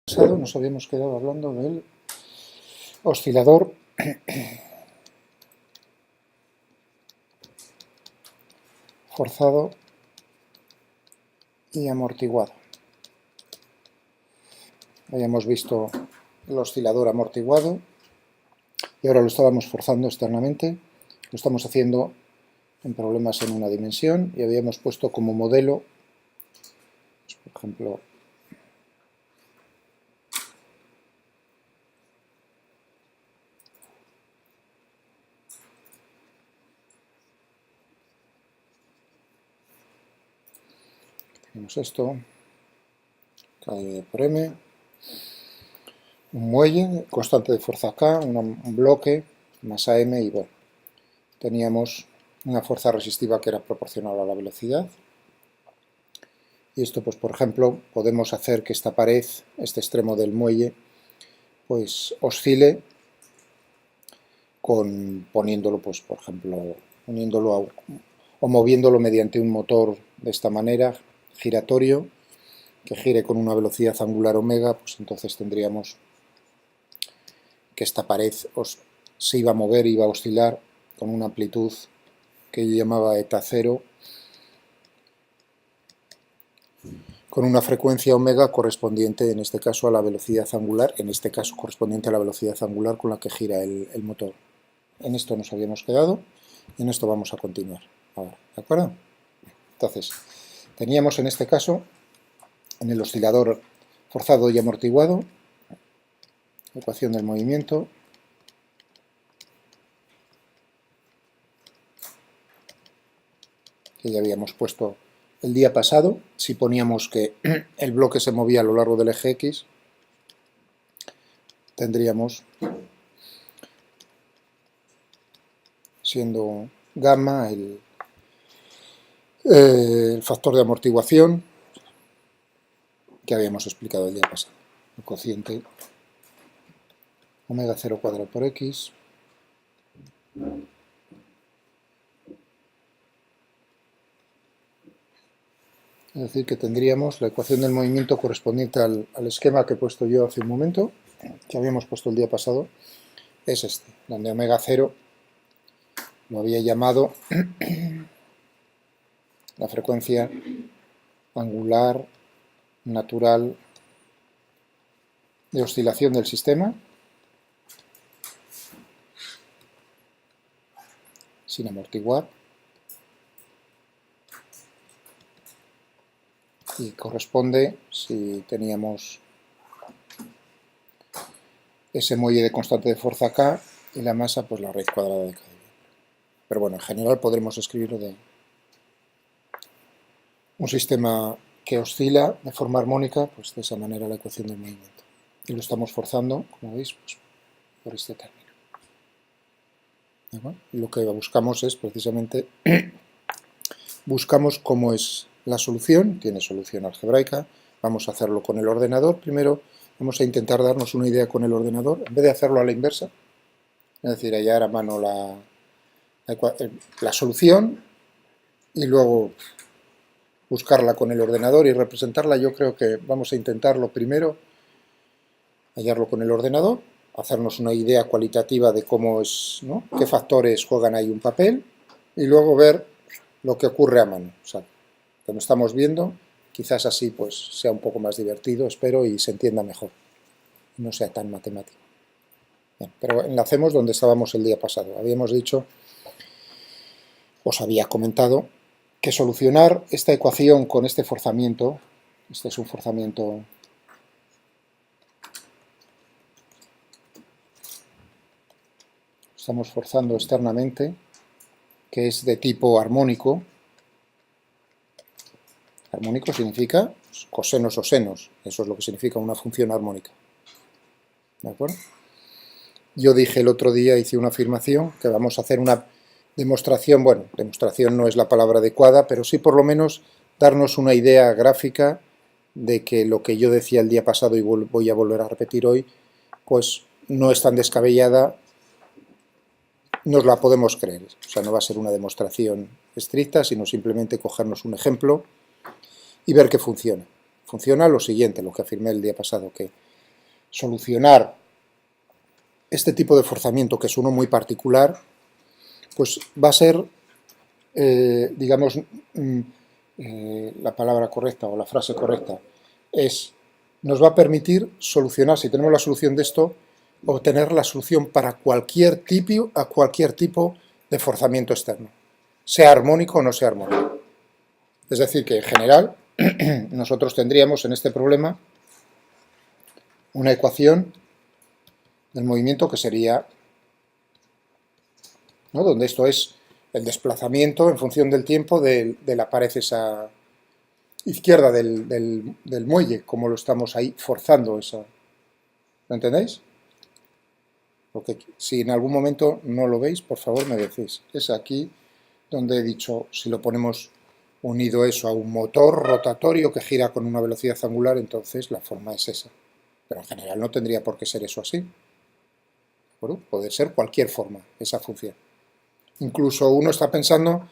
Nos habíamos quedado hablando del oscilador forzado y amortiguado. Habíamos visto el oscilador amortiguado y ahora lo estábamos forzando externamente. Lo estamos haciendo en problemas en una dimensión y habíamos puesto como modelo, pues, por ejemplo, tenemos esto, K por M, un muelle, constante de fuerza K, un bloque, masa M y bueno, teníamos una fuerza resistiva que era proporcional a la velocidad. Y esto, pues por ejemplo, podemos hacer que esta pared, este extremo del muelle, pues oscile poniéndolo, pues por ejemplo, uniéndolo o moviéndolo mediante un motor de esta manera, giratorio, que gire con una velocidad angular omega, pues entonces tendríamos que esta pared se iba a mover, iba a oscilar con una amplitud que yo llamaba eta 0, con una frecuencia omega correspondiente en este caso a la velocidad angular, con la que gira el motor. En esto nos habíamos quedado y en esto vamos a continuar ahora, ¿de acuerdo? Entonces, teníamos en este caso, en el oscilador forzado y amortiguado, ecuación del movimiento, que ya habíamos puesto el día pasado. Si poníamos que el bloque se movía a lo largo del eje X, tendríamos, siendo gamma el factor de amortiguación que habíamos explicado el día pasado, el cociente omega 0 cuadrado por X es decir, que tendríamos la ecuación del movimiento correspondiente al esquema que he puesto yo hace un momento, que habíamos puesto el día pasado, es este, donde omega 0 lo había llamado la frecuencia angular natural de oscilación del sistema, sin amortiguar, y corresponde, si teníamos ese muelle de constante de fuerza K y la masa, pues la raíz cuadrada de K. Pero bueno, en general podremos escribirlo de un sistema que oscila de forma armónica, pues de esa manera la ecuación del movimiento. Y lo estamos forzando, como veis, pues, por este término. Y lo que buscamos es precisamente, buscamos cómo es la solución, tiene solución algebraica, vamos a hacerlo con el ordenador. Primero vamos a intentar darnos una idea con el ordenador, en vez de hacerlo a la inversa, es decir, hallar a mano la solución y luego buscarla con el ordenador y representarla. Yo creo que vamos a intentarlo primero, hallarlo con el ordenador, hacernos una idea cualitativa de cómo es, ¿no?, qué factores juegan ahí un papel, y luego ver lo que ocurre a mano. O sea, como estamos viendo, quizás así pues sea un poco más divertido, espero, y se entienda mejor, no sea tan matemático. Bien, pero enlacemos donde estábamos el día pasado. Habíamos dicho, os había comentado, que solucionar esta ecuación con este forzamiento, este es un forzamiento estamos forzando externamente, que es de tipo armónico. Armónico significa cosenos o senos, eso es lo que significa una función armónica. ¿De acuerdo? Yo dije el otro día, hice una afirmación, que vamos a hacer una demostración, bueno, demostración no es la palabra adecuada, pero sí por lo menos darnos una idea gráfica de que lo que yo decía el día pasado y voy a volver a repetir hoy, pues no es tan descabellada, nos la podemos creer. O sea, no va a ser una demostración estricta, sino simplemente cogernos un ejemplo y ver que funciona. Funciona lo siguiente, lo que afirmé el día pasado, que solucionar este tipo de forzamiento, que es uno muy particular, pues va a ser, digamos, la palabra correcta o la frase correcta, nos va a permitir solucionar, si tenemos la solución de esto, obtener la solución para cualquier tipo de forzamiento externo, sea armónico o no sea armónico. Es decir, que en general nosotros tendríamos en este problema una ecuación del movimiento que sería, ¿no?, donde esto es el desplazamiento en función del tiempo de la pared esa izquierda del muelle, como lo estamos ahí forzando. ¿Lo entendéis? Porque si en algún momento no lo veis, por favor me decís. Es aquí donde he dicho, si lo ponemos unido eso a un motor rotatorio que gira con una velocidad angular, entonces la forma es esa. Pero en general no tendría por qué ser eso así. Bueno, puede ser cualquier forma, esa función. Incluso uno está pensando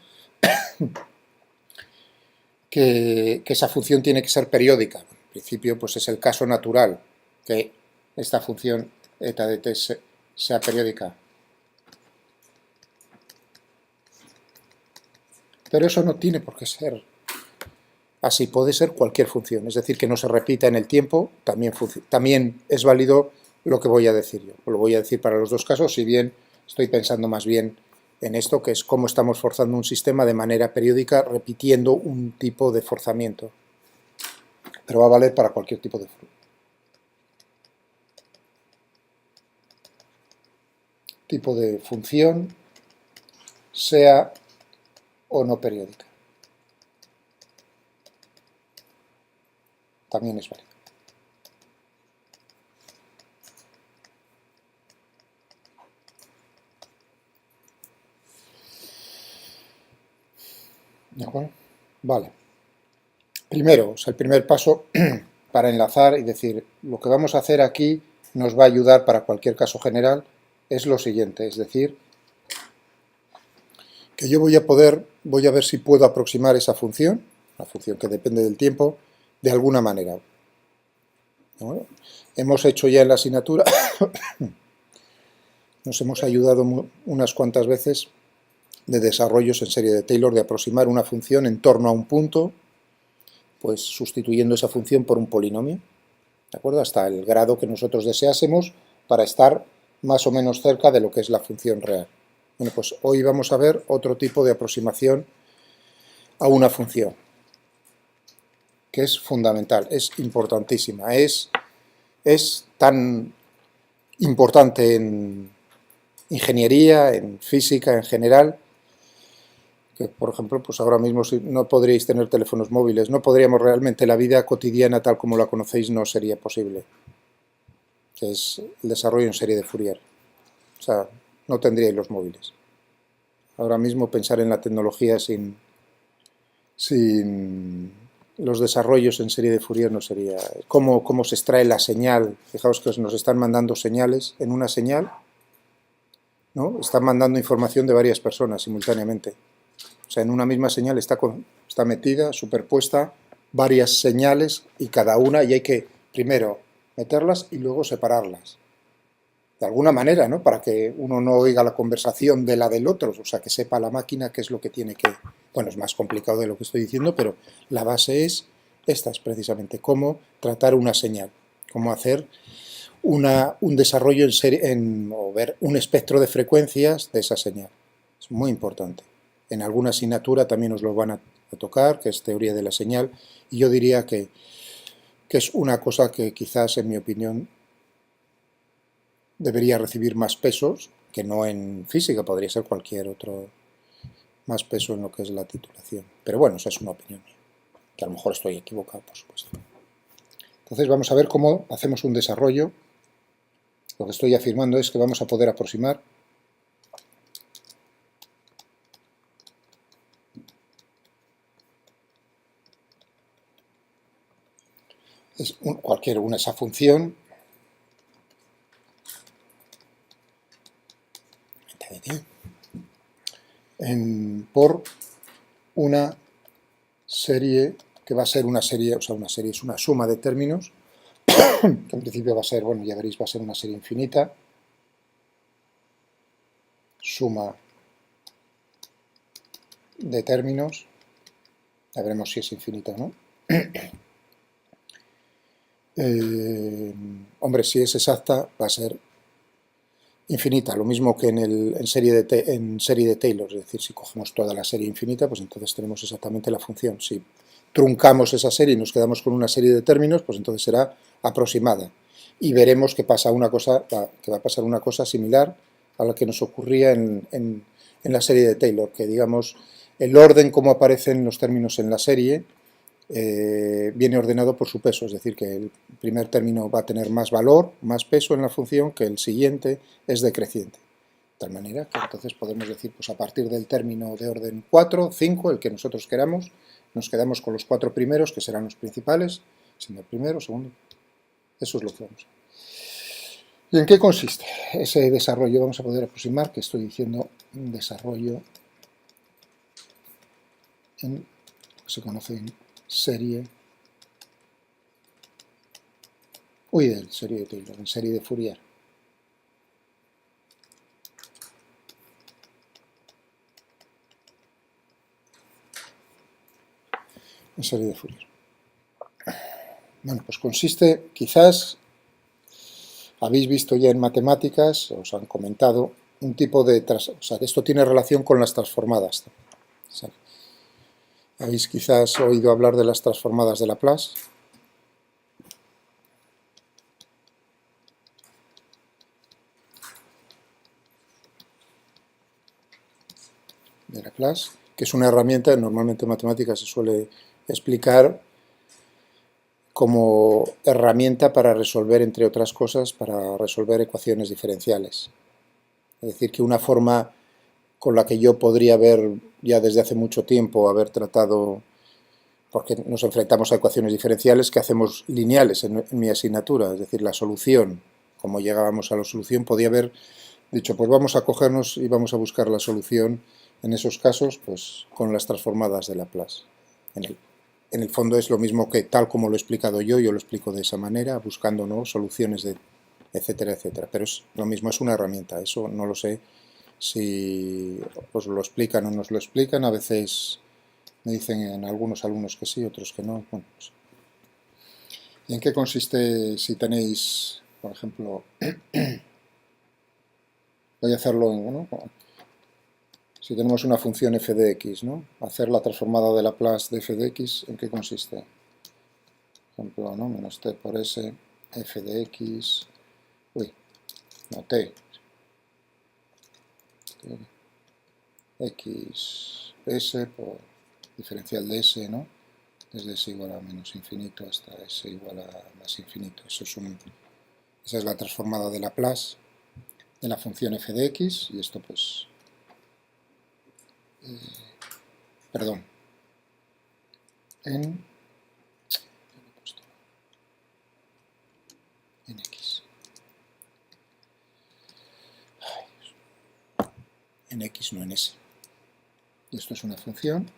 que esa función tiene que ser periódica. En principio, pues es el caso natural, que esta función eta de t sea periódica. Pero eso no tiene por qué ser así, puede ser cualquier función, es decir, que no se repita en el tiempo, también es válido lo que voy a decir yo. Lo voy a decir para los dos casos, si bien estoy pensando más bien en esto, que es cómo estamos forzando un sistema de manera periódica, repitiendo un tipo de forzamiento. Pero va a valer para cualquier tipo de función, sea o no periódica. También es válido. ¿De acuerdo? Vale. Primero, o sea, el primer paso para enlazar y decir, lo que vamos a hacer aquí nos va a ayudar para cualquier caso general, es lo siguiente, es decir, que yo voy a ver si puedo aproximar esa función, la función que depende del tiempo, de alguna manera. ¿No? Hemos hecho ya en la asignatura, nos hemos ayudado unas cuantas veces de desarrollos en serie de Taylor, de aproximar una función en torno a un punto, pues sustituyendo esa función por un polinomio, ¿de acuerdo? Hasta el grado que nosotros deseásemos para estar más o menos cerca de lo que es la función real. Bueno, pues hoy vamos a ver otro tipo de aproximación a una función, que es fundamental, es importantísima, es tan importante en ingeniería, en física en general, que por ejemplo, pues ahora mismo si no podríais tener teléfonos móviles, no podríamos realmente, la vida cotidiana tal como la conocéis no sería posible, que es el desarrollo en serie de Fourier. O sea, no tendríais los móviles. Ahora mismo pensar en la tecnología sin los desarrollos en serie de Fourier no sería... ¿Cómo se extrae la señal? Fijaos que nos están mandando señales en una señal, ¿no? Están mandando información de varias personas simultáneamente. O sea, en una misma señal está metida, superpuesta, varias señales y cada una, y hay que primero meterlas y luego separarlas. De alguna manera, ¿no? Para que uno no oiga la conversación de la del otro, o sea, que sepa la máquina qué es lo que tiene que... Bueno, es más complicado de lo que estoy diciendo, pero la base es esta, es precisamente cómo tratar una señal, cómo hacer un desarrollo en serie, o ver un espectro de frecuencias de esa señal. Es muy importante. En alguna asignatura también os lo van a tocar, que es teoría de la señal, y yo diría que es una cosa que quizás, en mi opinión, debería recibir más pesos, que no en física, podría ser cualquier otro, más peso en lo que es la titulación. Pero bueno, esa es una opinión mía, que a lo mejor estoy equivocado, por supuesto. Entonces vamos a ver cómo hacemos un desarrollo. Lo que estoy afirmando es que vamos a poder aproximar esa función por una serie que va a ser una serie, o sea, una serie es una suma de términos que en principio va a ser, bueno, ya veréis, va a ser una serie infinita, suma de términos, ya veremos si es infinita o no. Hombre, si es exacta, va a ser infinita, lo mismo que en serie de Taylor, es decir, si cogemos toda la serie infinita, pues entonces tenemos exactamente la función. Si truncamos esa serie y nos quedamos con una serie de términos, pues entonces será aproximada. Y veremos que va a pasar una cosa similar a la que nos ocurría en la serie de Taylor, que digamos, el orden como aparecen los términos en la serie viene ordenado por su peso, es decir, que el primer término va a tener más valor, más peso en la función, que el siguiente es decreciente. De tal manera que entonces podemos decir, pues a partir del término de orden 4, 5, el que nosotros queramos, nos quedamos con los 4 primeros, que serán los principales, siendo el primero, segundo. Eso es lo que vamos a ver. ¿Y en qué consiste ese desarrollo? Vamos a poder aproximar, que estoy diciendo un desarrollo en lo que se conoce en serie, serie de Taylor, en serie de Fourier. En serie de Fourier. Bueno, pues consiste, quizás habéis visto ya en matemáticas, os han comentado, un tipo de... O sea, esto tiene relación con las transformadas. O sea, habéis quizás oído hablar de las transformadas de Laplace. De Laplace, que es una herramienta, normalmente en matemáticas se suele explicar como herramienta para resolver, entre otras cosas, para resolver ecuaciones diferenciales. Es decir, que una forma con la que yo podría haber, ya desde hace mucho tiempo, haber tratado, porque nos enfrentamos a ecuaciones diferenciales que hacemos lineales en mi asignatura, es decir, la solución, como llegábamos a la solución, podía haber dicho, pues vamos a cogernos y vamos a buscar la solución en esos casos, pues con las transformadas de Laplace. En el fondo es lo mismo que tal como lo he explicado yo lo explico de esa manera, buscando, ¿no?, soluciones de etcétera, etcétera. Pero es lo mismo, es una herramienta, eso no lo sé si os lo explican o nos lo explican, a veces me dicen en algunos alumnos que sí, otros que no. Bueno, pues. ¿Y en qué consiste si tenéis, por ejemplo, voy a hacerlo, ¿no?, si tenemos una función f de x, ¿no?, hacer la transformada de Laplace de f de x, ¿en qué consiste? Por ejemplo, ¿no?, menos t por s, f de x, no, t, x, s por diferencial de s, ¿no?, desde s igual a menos infinito hasta s igual a más infinito. Esa es la transformada de Laplace de la función f de x, y esto pues... perdón. En x. En x, no en s. Y esto es una función,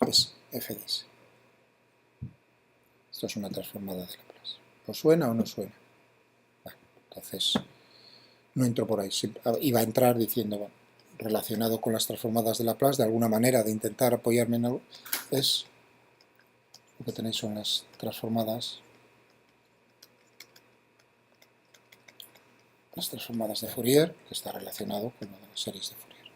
es f de s. Esto es una transformada de Laplace. ¿Os suena o no suena? Bueno, entonces, no entro por ahí. Iba a entrar diciendo, bueno, relacionado con las transformadas de Laplace, de alguna manera de intentar apoyarme en algo, es lo que tenéis son las transformadas de Fourier, que está relacionado con las series de Fourier.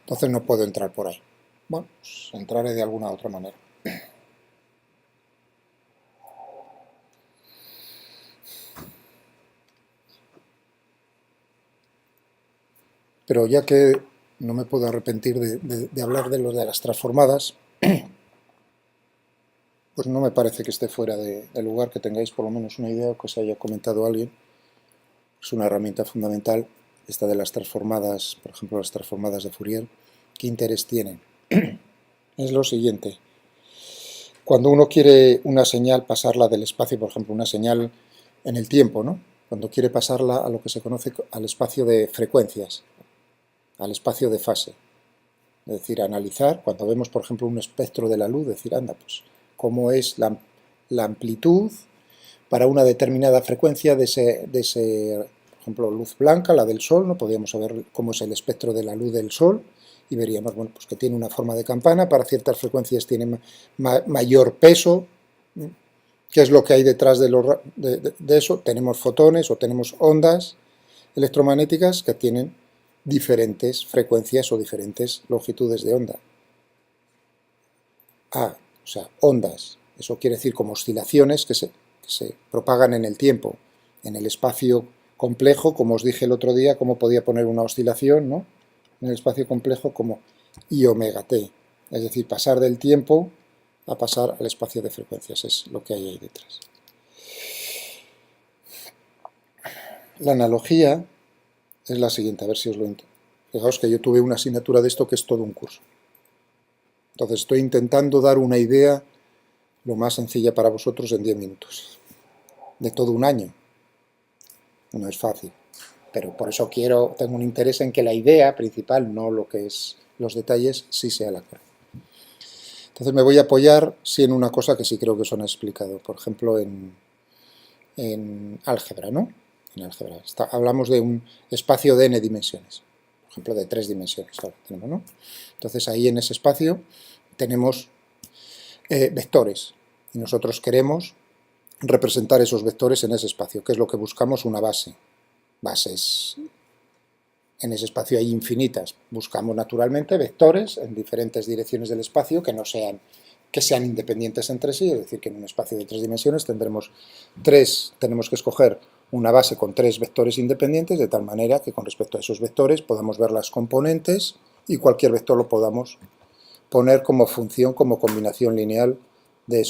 Entonces no puedo entrar por ahí. Bueno, pues entraré de alguna otra manera. Pero ya que no me puedo arrepentir de hablar de lo de las transformadas, pues no me parece que esté fuera de lugar, que tengáis por lo menos una idea o que os haya comentado alguien. Es una herramienta fundamental, esta de las transformadas, por ejemplo las transformadas de Fourier. ¿Qué interés tienen? Es lo siguiente. Cuando uno quiere una señal pasarla del espacio, por ejemplo una señal en el tiempo, ¿no?, cuando quiere pasarla a lo que se conoce al espacio de frecuencias, al espacio de fase. Es decir, analizar, cuando vemos, por ejemplo, un espectro de la luz, decir, anda, pues, cómo es la amplitud para una determinada frecuencia de por ejemplo, luz blanca, la del Sol, ¿no? Podríamos saber cómo es el espectro de la luz del Sol y veríamos, bueno, pues que tiene una forma de campana, para ciertas frecuencias tiene mayor peso. ¿Qué es lo que hay detrás de eso? Tenemos fotones o tenemos ondas electromagnéticas que tienen diferentes frecuencias o diferentes longitudes de onda. O sea, ondas. Eso quiere decir como oscilaciones que se propagan en el tiempo, en el espacio complejo, como os dije el otro día, cómo podía poner una oscilación, ¿no? En el espacio complejo como I omega t, es decir, pasar del tiempo a pasar al espacio de frecuencias, es lo que hay ahí detrás. La analogía es la siguiente, a ver si os lo entiendo. Fijaos que yo tuve una asignatura de esto que es todo un curso. Entonces estoy intentando dar una idea lo más sencilla para vosotros en 10 minutos. De todo un año. No es fácil, pero por eso tengo un interés en que la idea principal, no lo que es los detalles, sí sea la correcta. Entonces me voy a apoyar sí en una cosa que sí creo que os han explicado, por ejemplo en álgebra, ¿no? En álgebra hablamos de un espacio de n dimensiones, por ejemplo de 3 dimensiones, ahora tenemos, ¿no? Entonces ahí en ese espacio tenemos vectores y nosotros queremos representar esos vectores en ese espacio. ¿Qué es lo que buscamos? Una base. Bases en ese espacio hay infinitas. Buscamos naturalmente vectores en diferentes direcciones del espacio que sean independientes entre sí, es decir, que en un espacio de 3 dimensiones tenemos que escoger una base con 3 vectores independientes, de tal manera que con respecto a esos vectores podamos ver las componentes y cualquier vector lo podamos poner como función, como combinación lineal de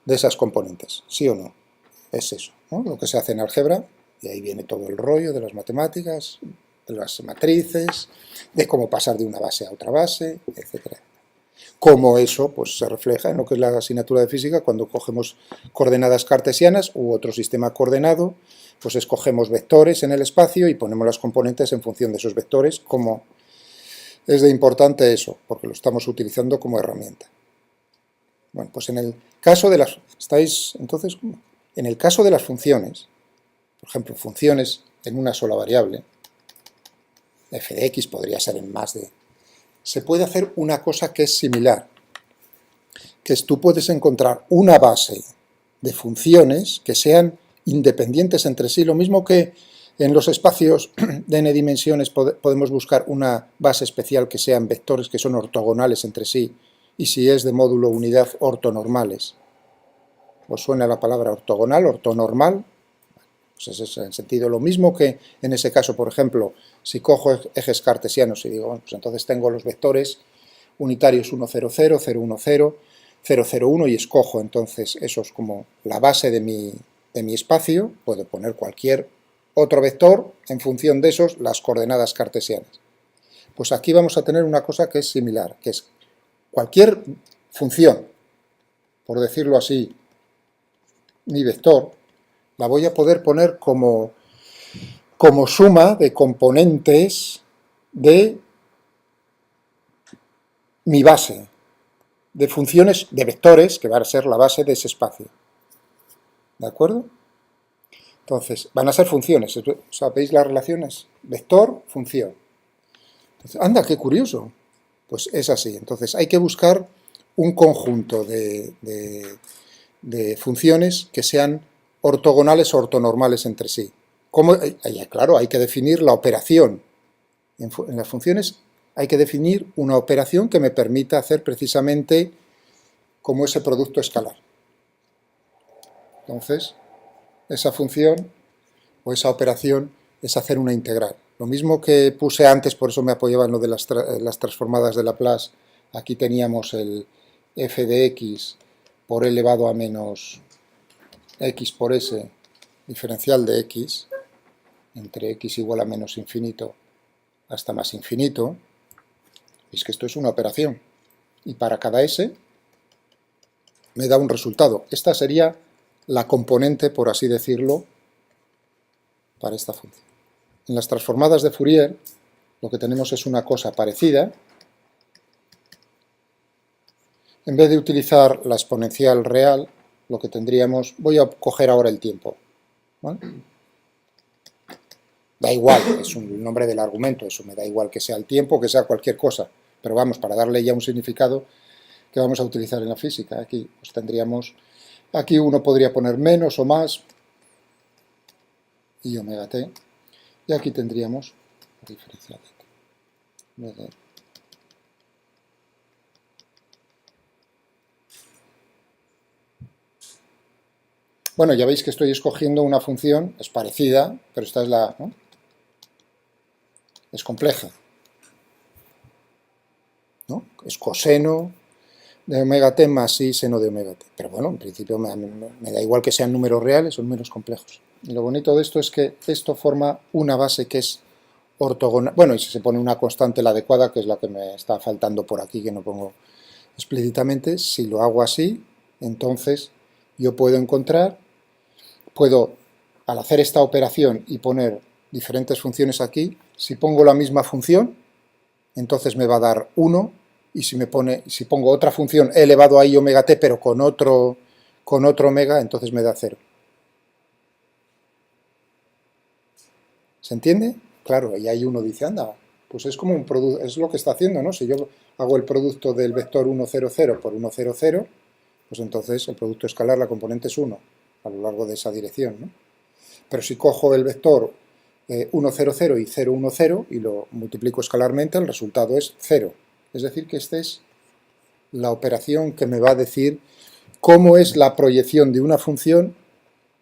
esas componentes, ¿sí o no? Es eso, ¿no? Lo que se hace en álgebra, y ahí viene todo el rollo de las matemáticas, de las matrices, de cómo pasar de una base a otra base, etc. Cómo eso pues, se refleja en lo que es la asignatura de física cuando cogemos coordenadas cartesianas u otro sistema coordenado, pues escogemos vectores en el espacio y ponemos las componentes en función de esos vectores. Cómo es de importante eso, porque lo estamos utilizando como herramienta. Bueno, pues en el caso de las... Entonces, en el caso de las funciones, por ejemplo, funciones en una sola variable, f de x podría ser en más de... Se puede hacer una cosa que es similar, que es tú puedes encontrar una base de funciones que sean independientes entre sí, lo mismo que en los espacios de n dimensiones podemos buscar una base especial que sean vectores que son ortogonales entre sí, y si es de módulo unidad, ortonormales. ¿Os suena la palabra ortogonal, ortonormal? Pues es en sentido lo mismo que en ese caso, por ejemplo, si cojo ejes cartesianos y digo, bueno, pues entonces tengo los vectores unitarios 1, 0, 0, 0, 1, 0, 0, 0, 1 y escojo entonces esos como la base de mi espacio, puedo poner cualquier otro vector en función de esos, las coordenadas cartesianas. Pues aquí vamos a tener una cosa que es similar, que es cualquier función, por decirlo así, mi vector, la voy a poder poner como suma de componentes de mi base, de funciones, de vectores, que va a ser la base de ese espacio. ¿De acuerdo? Entonces, van a ser funciones. ¿Sabéis las relaciones? Vector, función. Entonces, anda, qué curioso. Pues es así. Entonces, hay que buscar un conjunto de funciones que sean ortogonales o ortonormales entre sí. Claro, hay que definir la operación. En las funciones hay que definir una operación que me permita hacer precisamente como ese producto escalar. Entonces, esa función o esa operación es hacer una integral. Lo mismo que puse antes, por eso me apoyaba en lo de las transformadas de Laplace. Aquí teníamos el f de x por e elevado a menos x por s diferencial de x, entre x igual a menos infinito hasta más infinito. Veis que esto es una operación. Y para cada s me da un resultado. Esta sería la componente, por así decirlo, para esta función. En las transformadas de Fourier lo que tenemos es una cosa parecida, En vez de utilizar la exponencial real, lo que tendríamos, voy a coger ahora el tiempo, ¿vale? Da igual, es el nombre del argumento, eso me da igual que sea el tiempo, que sea cualquier cosa, pero vamos, para darle ya un significado que vamos a utilizar en la física. Aquí pues tendríamos, aquí uno podría poner menos o más, y omega t, y aquí tendríamos la diferencia de t. Bueno, ya veis que estoy escogiendo una función, es parecida, pero esta es la, ¿no? Es compleja, ¿no? Es coseno de omega t más i seno de omega t. Pero bueno, en principio me da igual que sean números reales o números complejos. Y lo bonito de esto es que esto forma una base que es ortogonal. Bueno, y si se pone una constante la adecuada, que es la que me está faltando por aquí, que no pongo explícitamente, si lo hago así, entonces yo puedo encontrar, al hacer esta operación y poner diferentes funciones aquí, si pongo la misma función, entonces me va a dar 1, y si pongo otra función e elevado a i omega t, pero con otro omega, entonces me da 0. ¿Se entiende? Claro, y ahí uno dice, anda, pues es como un producto, es lo que está haciendo, ¿no? Si yo hago el producto del vector 1, 0, 0 por 1, 0, 0, pues entonces el producto escalar, la componente es 1 a lo largo de esa dirección, ¿no? Pero si cojo el vector 1, 0, 0 y 0, 1, 0 y lo multiplico escalarmente, el resultado es 0. Es decir, que esta es la operación que me va a decir cómo es la proyección de una función,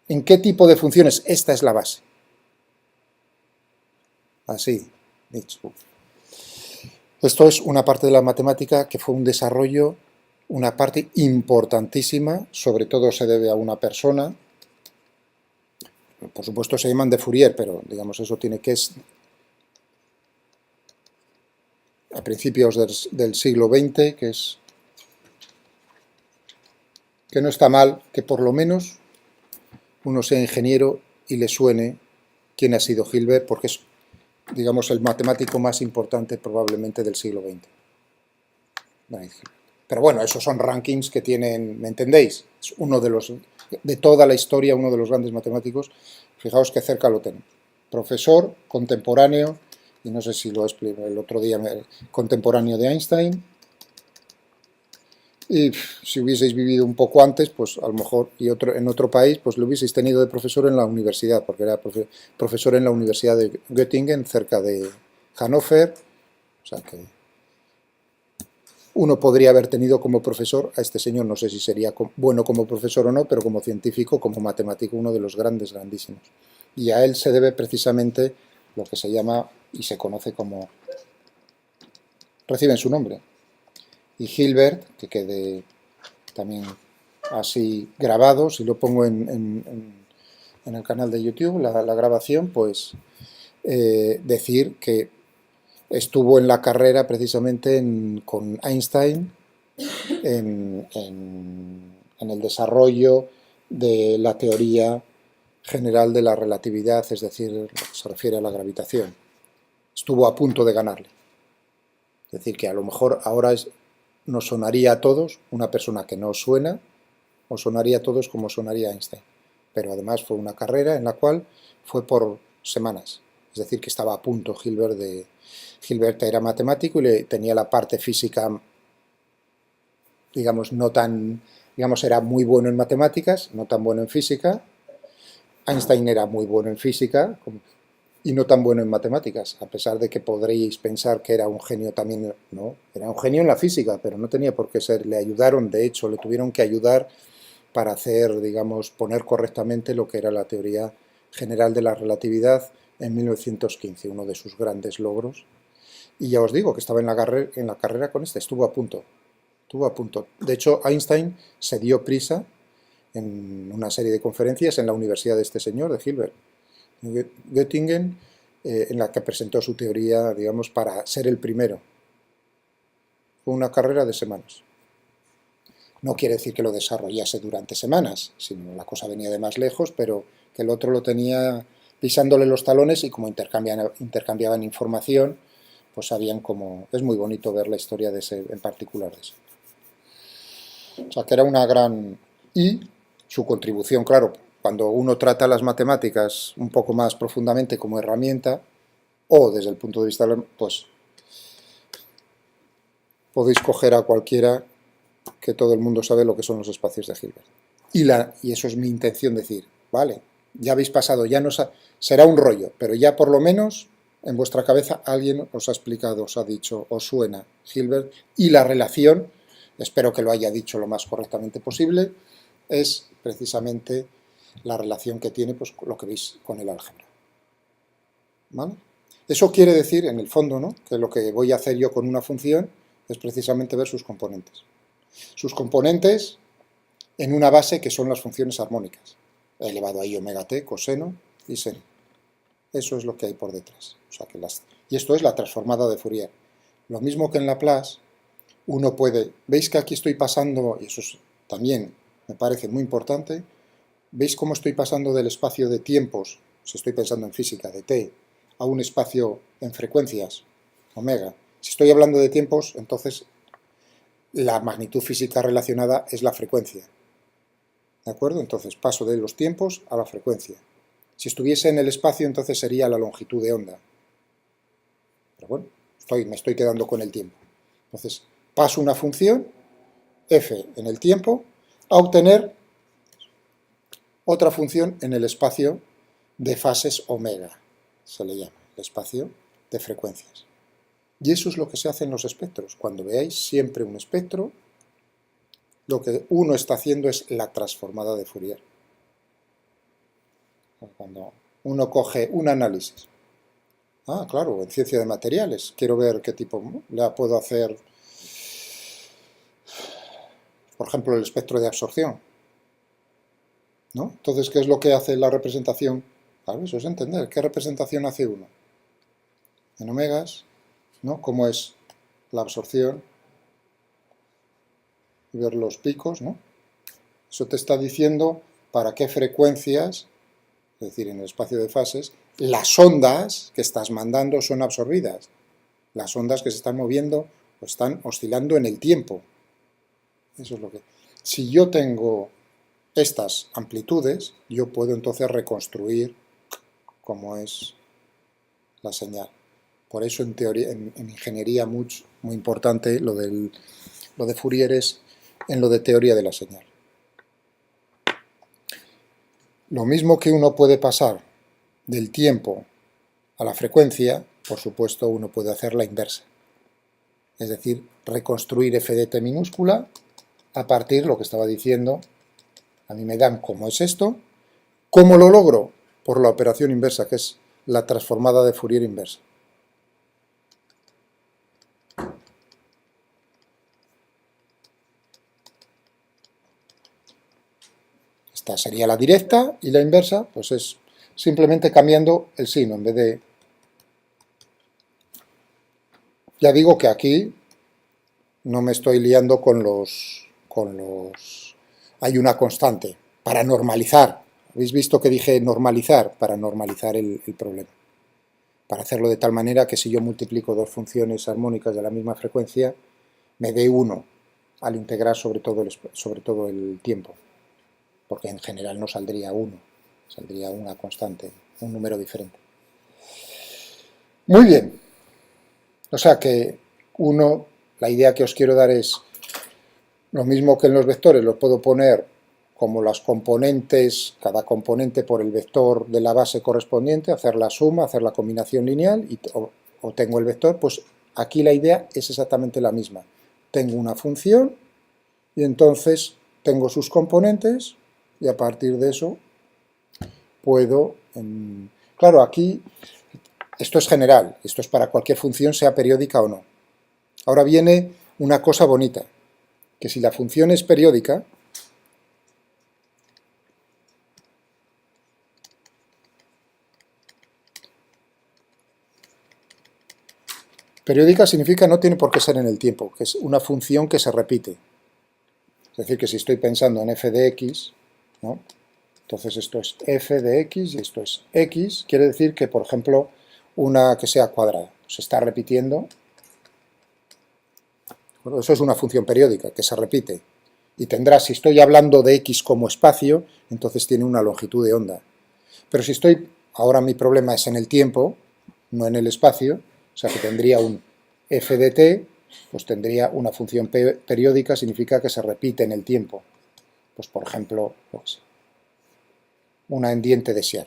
en qué tipo de funciones. Esta es la base. Así, dicho. Esto es una parte de la matemática que fue un desarrollo, una parte importantísima, sobre todo se debe a una persona. Por supuesto se llaman de Fourier, pero digamos eso tiene que es a principios del siglo XX, que no está mal que por lo menos uno sea ingeniero y le suene quién ha sido Hilbert, porque es, digamos, el matemático más importante probablemente del siglo XX. Pero bueno, esos son rankings que tienen, ¿me entendéis? Es uno de toda la historia, uno de los grandes matemáticos. Fijaos que cerca lo tenemos. Profesor, contemporáneo, y no sé si lo expliqué el otro día, contemporáneo de Einstein. Y si hubieseis vivido un poco antes, pues a lo mejor, en otro país, pues lo hubieseis tenido de profesor en la universidad, porque era profesor en la Universidad de Göttingen, cerca de Hannover. O sea que uno podría haber tenido como profesor a este señor, no sé si sería bueno como profesor o no, pero como científico, como matemático, uno de los grandes, grandísimos. Y a él se debe precisamente lo que se llama y se conoce como, reciben su nombre. Y Hilbert, que quede también así grabado, si lo pongo en el canal de YouTube, la grabación, pues decir que estuvo en la carrera precisamente con Einstein en el desarrollo de la teoría general de la relatividad, es decir, lo que se refiere a la gravitación. Estuvo a punto de ganarle. Es decir, que a lo mejor ahora nos sonaría a todos una persona que no suena, o sonaría a todos como sonaría Einstein. Pero además fue una carrera en la cual fue por semanas. Es decir, que estaba a punto Hilbert de... Hilbert era matemático y tenía la parte física, digamos, no tan... Digamos, era muy bueno en matemáticas, no tan bueno en física. Einstein era muy bueno en física y no tan bueno en matemáticas, a pesar de que podréis pensar que era un genio también, no, era un genio en la física, pero no tenía por qué ser, le ayudaron, de hecho, le tuvieron que ayudar para hacer, digamos, poner correctamente lo que era la teoría general de la relatividad en 1915, uno de sus grandes logros. Y ya os digo que estaba en la carrera con este, estuvo a punto, estuvo a punto. De hecho, Einstein se dio prisa en una serie de conferencias en la universidad de este señor, de Hilbert, Göttingen, en la que presentó su teoría, digamos, para ser el primero. Fue una carrera de semanas. No quiere decir que lo desarrollase durante semanas, sino la cosa venía de más lejos, pero que el otro lo tenía pisándole los talones y como intercambiaban información, pues sabían cómo... Es muy bonito ver la historia de ese, en particular de ese. O sea, que era una gran... Y su contribución, claro, cuando uno trata las matemáticas un poco más profundamente como herramienta, o desde el punto de vista, pues podéis coger a cualquiera, que todo el mundo sabe lo que son los espacios de Hilbert. Y eso es mi intención decir, vale, ya habéis pasado, ya no será un rollo, pero ya por lo menos en vuestra cabeza alguien os ha explicado, os ha dicho, os suena Hilbert, y la relación, espero que lo haya dicho lo más correctamente posible, es precisamente la relación que tiene, pues, lo que veis con el álgebra. ¿Vale? Eso quiere decir, en el fondo, ¿no?, que lo que voy a hacer yo con una función es precisamente ver sus componentes. Sus componentes en una base que son las funciones armónicas, elevado a i omega t, coseno y seno. Eso es lo que hay por detrás. O sea, y esto es la transformada de Fourier. Lo mismo que en Laplace, uno puede... ¿Veis que aquí estoy pasando, y eso también me parece muy importante, veis cómo estoy pasando del espacio de tiempos, si estoy pensando en física, de t, a un espacio en frecuencias, omega? Si estoy hablando de tiempos, entonces la magnitud física relacionada es la frecuencia. ¿De acuerdo? Entonces paso de los tiempos a la frecuencia. Si estuviese en el espacio, entonces sería la longitud de onda. Pero bueno, me estoy quedando con el tiempo. Entonces paso una función, f en el tiempo, a obtener otra función en el espacio de fases omega, se le llama, el espacio de frecuencias. Y eso es lo que se hace en los espectros. Cuando veáis siempre un espectro, lo que uno está haciendo es la transformada de Fourier. Cuando uno coge un análisis, claro, en ciencia de materiales, quiero ver qué tipo la puedo hacer, por ejemplo, el espectro de absorción, ¿no? Entonces, ¿qué es lo que hace la representación? Claro, eso es entender, ¿qué representación hace uno? En omegas, ¿no? ¿Cómo es la absorción? Y ver los picos, ¿no? Eso te está diciendo para qué frecuencias, es decir, en el espacio de fases, las ondas que estás mandando son absorbidas. Las ondas que se están moviendo o están oscilando en el tiempo. Eso es lo que... Si yo tengo estas amplitudes, yo puedo entonces reconstruir cómo es la señal. Por eso en teoría, en ingeniería muy importante lo de Fourier es en lo de teoría de la señal. Lo mismo que uno puede pasar del tiempo a la frecuencia, por supuesto uno puede hacer la inversa. Es decir, reconstruir f de t minúscula a partir, lo que estaba diciendo, a mí me dan cómo es esto. ¿Cómo lo logro? Por la operación inversa, que es la transformada de Fourier inversa. Esta sería la directa y la inversa, pues es simplemente cambiando el signo en vez de... Ya digo que aquí no me estoy liando con los... Hay una constante para normalizar. ¿Habéis visto que dije normalizar? Para normalizar el problema. Para hacerlo de tal manera que si yo multiplico dos funciones armónicas de la misma frecuencia, me dé 1 al integrar sobre todo el tiempo. Porque en general no saldría 1, saldría una constante, un número diferente. Muy bien. O sea que la idea que os quiero dar es, lo mismo que en los vectores, los puedo poner como las componentes, cada componente por el vector de la base correspondiente, hacer la suma, hacer la combinación lineal y obtengo el vector, pues aquí la idea es exactamente la misma. Tengo una función y entonces tengo sus componentes y a partir de eso puedo... Claro, aquí esto es general, esto es para cualquier función, sea periódica o no. Ahora viene una cosa bonita, que si la función es periódica, periódica significa no tiene por qué ser en el tiempo, que es una función que se repite. Es decir, que si estoy pensando en f de x, ¿no?, entonces esto es f de x y esto es x, quiere decir que, por ejemplo, una que sea cuadrada, se está repitiendo. Bueno, eso es una función periódica, que se repite. Y tendrá, si estoy hablando de X como espacio, entonces tiene una longitud de onda. Pero si estoy, ahora mi problema es en el tiempo, no en el espacio, o sea que tendría un f de t, pues tendría una función periódica, significa que se repite en el tiempo. Pues por ejemplo, pues, una endiente de Siar,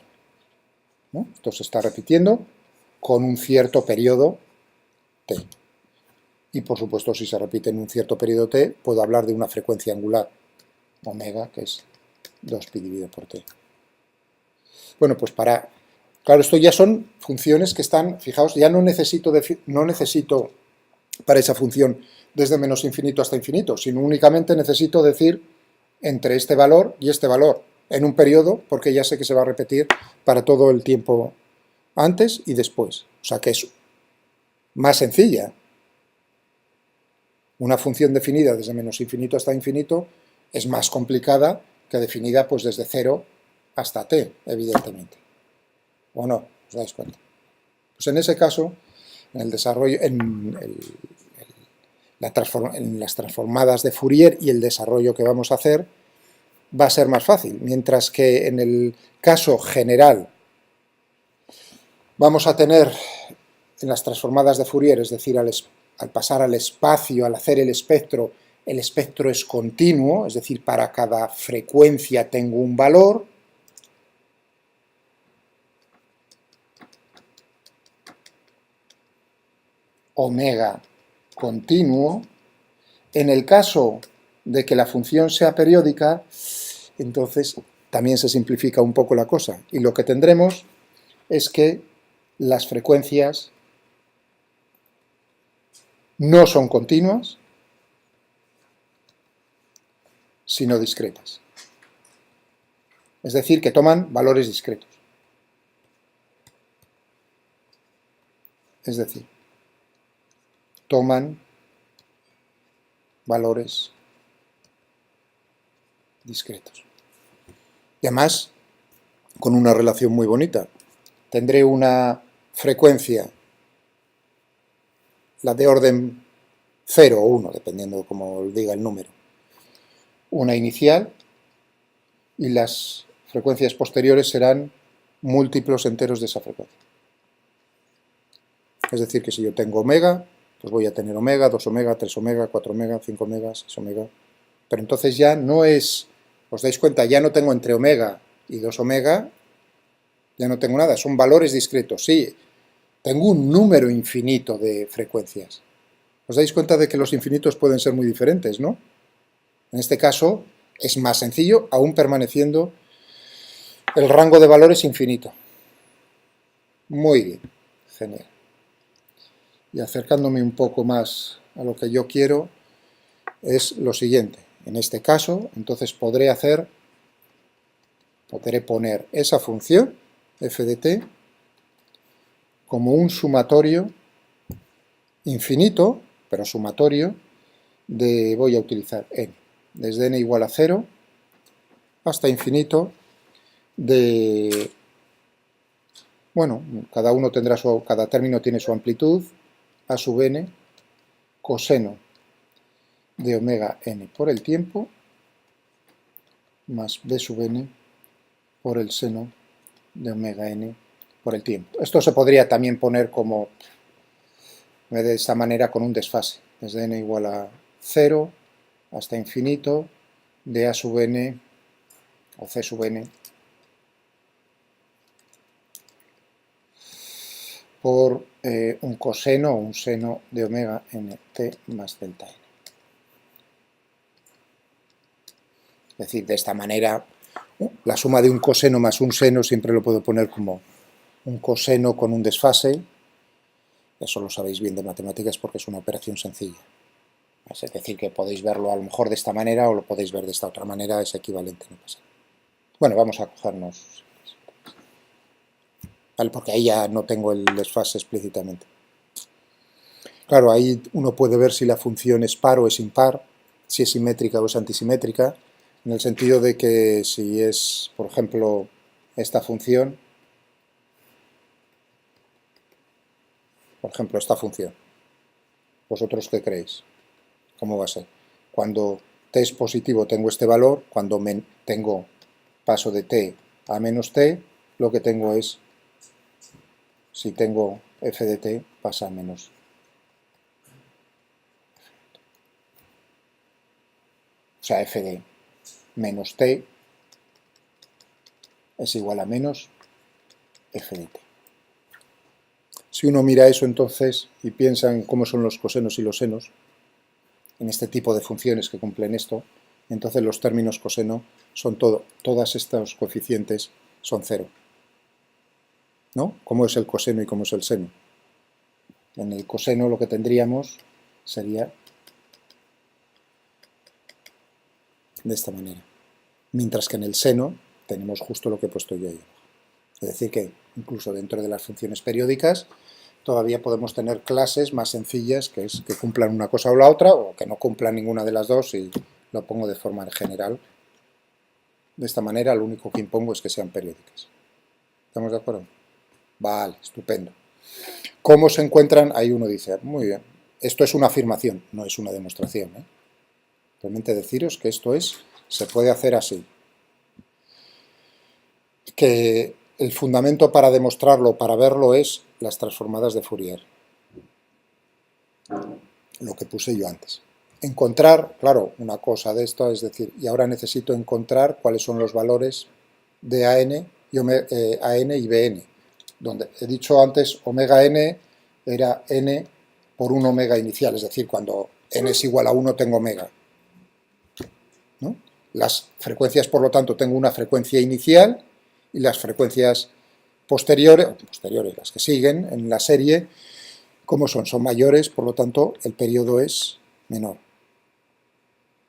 ¿no? Esto se está repitiendo con un cierto periodo t. Y por supuesto, si se repite en un cierto periodo t, puedo hablar de una frecuencia angular, omega, que es 2pi dividido por t. Bueno, pues claro, esto ya son funciones que están, fijaos, ya no necesito para esa función desde menos infinito hasta infinito, sino únicamente necesito decir entre este valor y este valor en un periodo, porque ya sé que se va a repetir para todo el tiempo antes y después. O sea que es más sencilla. Una función definida desde menos infinito hasta infinito es más complicada que definida pues desde 0 hasta t, evidentemente. ¿O no? ¿Os dais cuenta? Pues en ese caso, en el desarrollo, en las transformadas de Fourier y el desarrollo que vamos a hacer, va a ser más fácil. Mientras que en el caso general vamos a tener en las transformadas de Fourier, es decir, al pasar al espacio, al hacer el espectro es continuo, es decir, para cada frecuencia tengo un valor. Omega continuo. En el caso de que la función sea periódica, entonces también se simplifica un poco la cosa. Y lo que tendremos es que las frecuencias no son continuas, sino discretas. Es decir, que toman valores discretos. Es decir, toman valores discretos. Y además, con una relación muy bonita. Tendré una frecuencia, la de orden 0 o 1, dependiendo de cómo diga el número, una inicial, y las frecuencias posteriores serán múltiplos enteros de esa frecuencia. Es decir, que si yo tengo omega, pues voy a tener omega, 2 omega, 3 omega, 4 omega, 5 omega, 6 omega. Pero entonces ya no es, os dais cuenta, ya no tengo entre omega y 2 omega, ya no tengo nada, son valores discretos. Sí, tengo un número infinito de frecuencias. Os dais cuenta de que los infinitos pueden ser muy diferentes, ¿no? En este caso es más sencillo, aún permaneciendo el rango de valores infinito. Muy bien, genial. Y acercándome un poco más a lo que yo quiero, es lo siguiente. En este caso, entonces podré poner esa función, f de t, como un sumatorio infinito, pero sumatorio, voy a utilizar n, desde n igual a 0 hasta infinito bueno, cada término tiene su amplitud, a sub n, coseno de omega n por el tiempo, más b sub n por el seno de omega n por el tiempo. Esto se podría también poner como, de esta manera, con un desfase, desde n igual a 0 hasta infinito, de a sub n o c sub n por un coseno o un seno de omega nt más delta n. Es decir, de esta manera, la suma de un coseno más un seno siempre lo puedo poner como un coseno con un desfase. Eso lo sabéis bien de matemáticas porque es una operación sencilla. Es decir, que podéis verlo a lo mejor de esta manera o lo podéis ver de esta otra manera, es equivalente, no pasa nada. Bueno, vamos a cogernos, ¿vale? Porque ahí ya no tengo el desfase explícitamente. Claro, ahí uno puede ver si la función es par o es impar, si es simétrica o es antisimétrica, en el sentido de que si es, por ejemplo, esta función, ¿vosotros qué creéis? ¿Cómo va a ser? Cuando t es positivo tengo este valor, cuando paso de t a menos t, lo que tengo es, si tengo f de t, pasa a menos. O sea, f de menos t es igual a menos f de t. Si uno mira eso entonces y piensa en cómo son los cosenos y los senos, en este tipo de funciones que cumplen esto, entonces los términos coseno son todas estos coeficientes son cero. ¿No? ¿Cómo es el coseno y cómo es el seno? En el coseno lo que tendríamos sería de esta manera, mientras que en el seno tenemos justo lo que he puesto yo ahí. Es decir que incluso dentro de las funciones periódicas todavía podemos tener clases más sencillas que cumplan una cosa o la otra, o que no cumplan ninguna de las dos, y lo pongo de forma general. De esta manera lo único que impongo es que sean periódicas. ¿Estamos de acuerdo? Vale, estupendo. ¿Cómo se encuentran? Ahí uno dice, muy bien, esto es una afirmación, no es una demostración, ¿eh? Realmente deciros que esto se puede hacer así. Que el fundamento para demostrarlo, para verlo, es las transformadas de Fourier. Lo que puse yo antes. Encontrar, claro, una cosa de esto, es decir, y ahora necesito encontrar cuáles son los valores de AN y BN. Donde he dicho antes, omega n era n por un omega inicial, es decir, cuando n es igual a 1 tengo omega. ¿No? Las frecuencias, por lo tanto, tengo una frecuencia inicial, y las frecuencias posteriores, las que siguen en la serie, ¿cómo son? Son mayores, por lo tanto, el periodo es menor.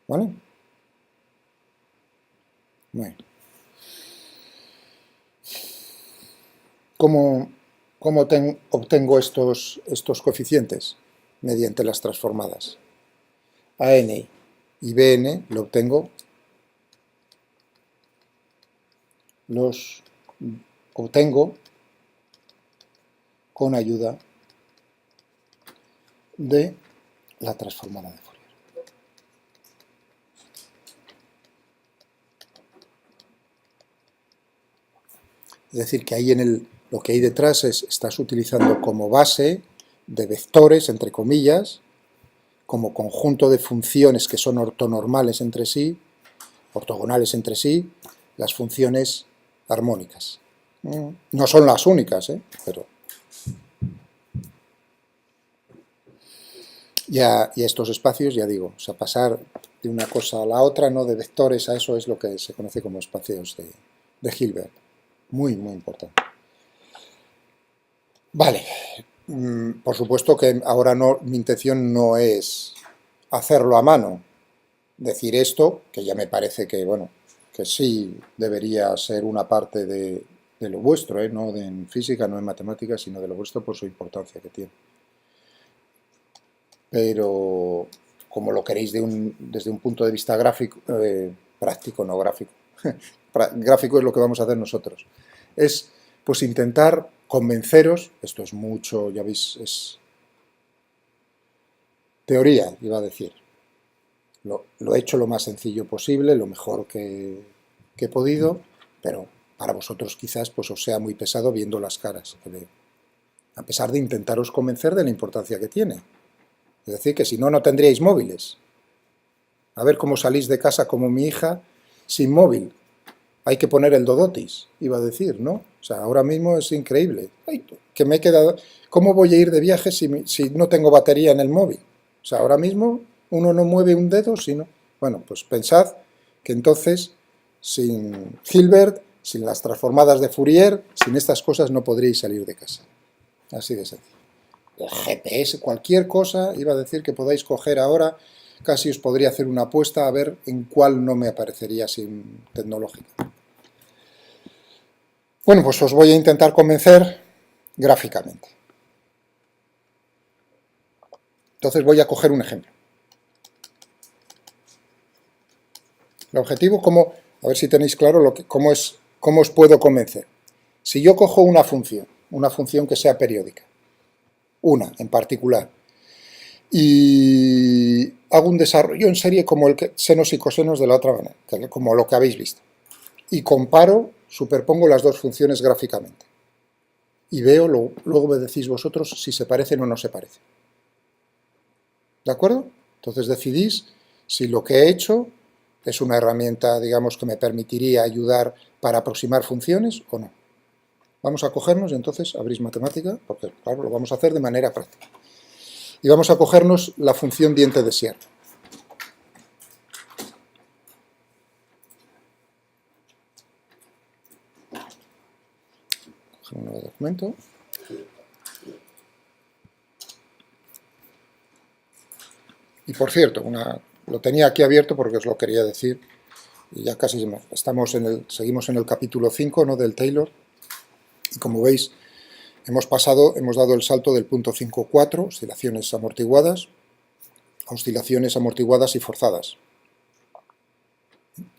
¿Vale? Bueno. ¿Cómo obtengo estos coeficientes? Mediante las transformadas. AN y BN lo obtengo con ayuda de la transformada de Fourier. Es decir, que ahí lo que hay detrás estás utilizando como base de vectores, entre comillas, como conjunto de funciones que son ortogonales entre sí, las funciones armónicas. No son las únicas, pero... Y a estos espacios, ya digo, o sea, pasar de una cosa a la otra, no de vectores a eso, es lo que se conoce como espacios de Hilbert. Muy, muy importante. Vale, por supuesto que ahora mi intención no es hacerlo a mano, decir esto, que ya me parece que, bueno, que sí debería ser una parte de lo vuestro, no en física, no en matemáticas, sino de lo vuestro por su importancia que tiene. Pero como lo queréis desde un punto de vista gráfico, práctico, no gráfico, gráfico es lo que vamos a hacer nosotros, es pues intentar convenceros, esto es mucho, ya veis, es teoría, iba a decir, lo he hecho lo más sencillo posible, lo mejor que he podido, pero para vosotros quizás pues os sea muy pesado viendo las caras que veo, a pesar de intentaros convencer de la importancia que tiene. Es decir, que si no, no tendríais móviles. A ver cómo salís de casa como mi hija sin móvil. Hay que poner el Dodotis, iba a decir, ¿no? O sea, ahora mismo es increíble. Ay, que me he quedado... ¿Cómo voy a ir de viaje si no tengo batería en el móvil? O sea, ahora mismo uno no mueve un dedo, sino... Bueno, pues pensad que entonces, sin Hilbert, sin las transformadas de Fourier, sin estas cosas no podríais salir de casa. Así de sencillo. El GPS, cualquier cosa, iba a decir que podáis coger ahora, casi os podría hacer una apuesta a ver en cuál no me aparecería sin tecnológica. Bueno, pues os voy a intentar convencer gráficamente. Entonces voy a coger un ejemplo. El objetivo, a ver si tenéis claro cómo os puedo convencer. Si yo cojo una función que sea periódica, una en particular, y hago un desarrollo en serie como el que senos y cosenos de la otra manera, como lo que habéis visto. Y comparo, superpongo las dos funciones gráficamente. Y veo, luego me decís vosotros si se parecen o no se parecen. ¿De acuerdo? Entonces decidís si lo que he hecho es una herramienta, digamos, que me permitiría ayudar para aproximar funciones o no. Vamos a cogernos, y entonces abrís matemática, porque claro, lo vamos a hacer de manera práctica. Y vamos a cogernos la función diente de sierra. Coger un nuevo documento. Y por cierto, lo tenía aquí abierto porque os lo quería decir, y ya casi seguimos en el capítulo 5, ¿no?, del Taylor, y como veis, hemos dado el salto del punto 5.4, oscilaciones amortiguadas, a oscilaciones amortiguadas y forzadas.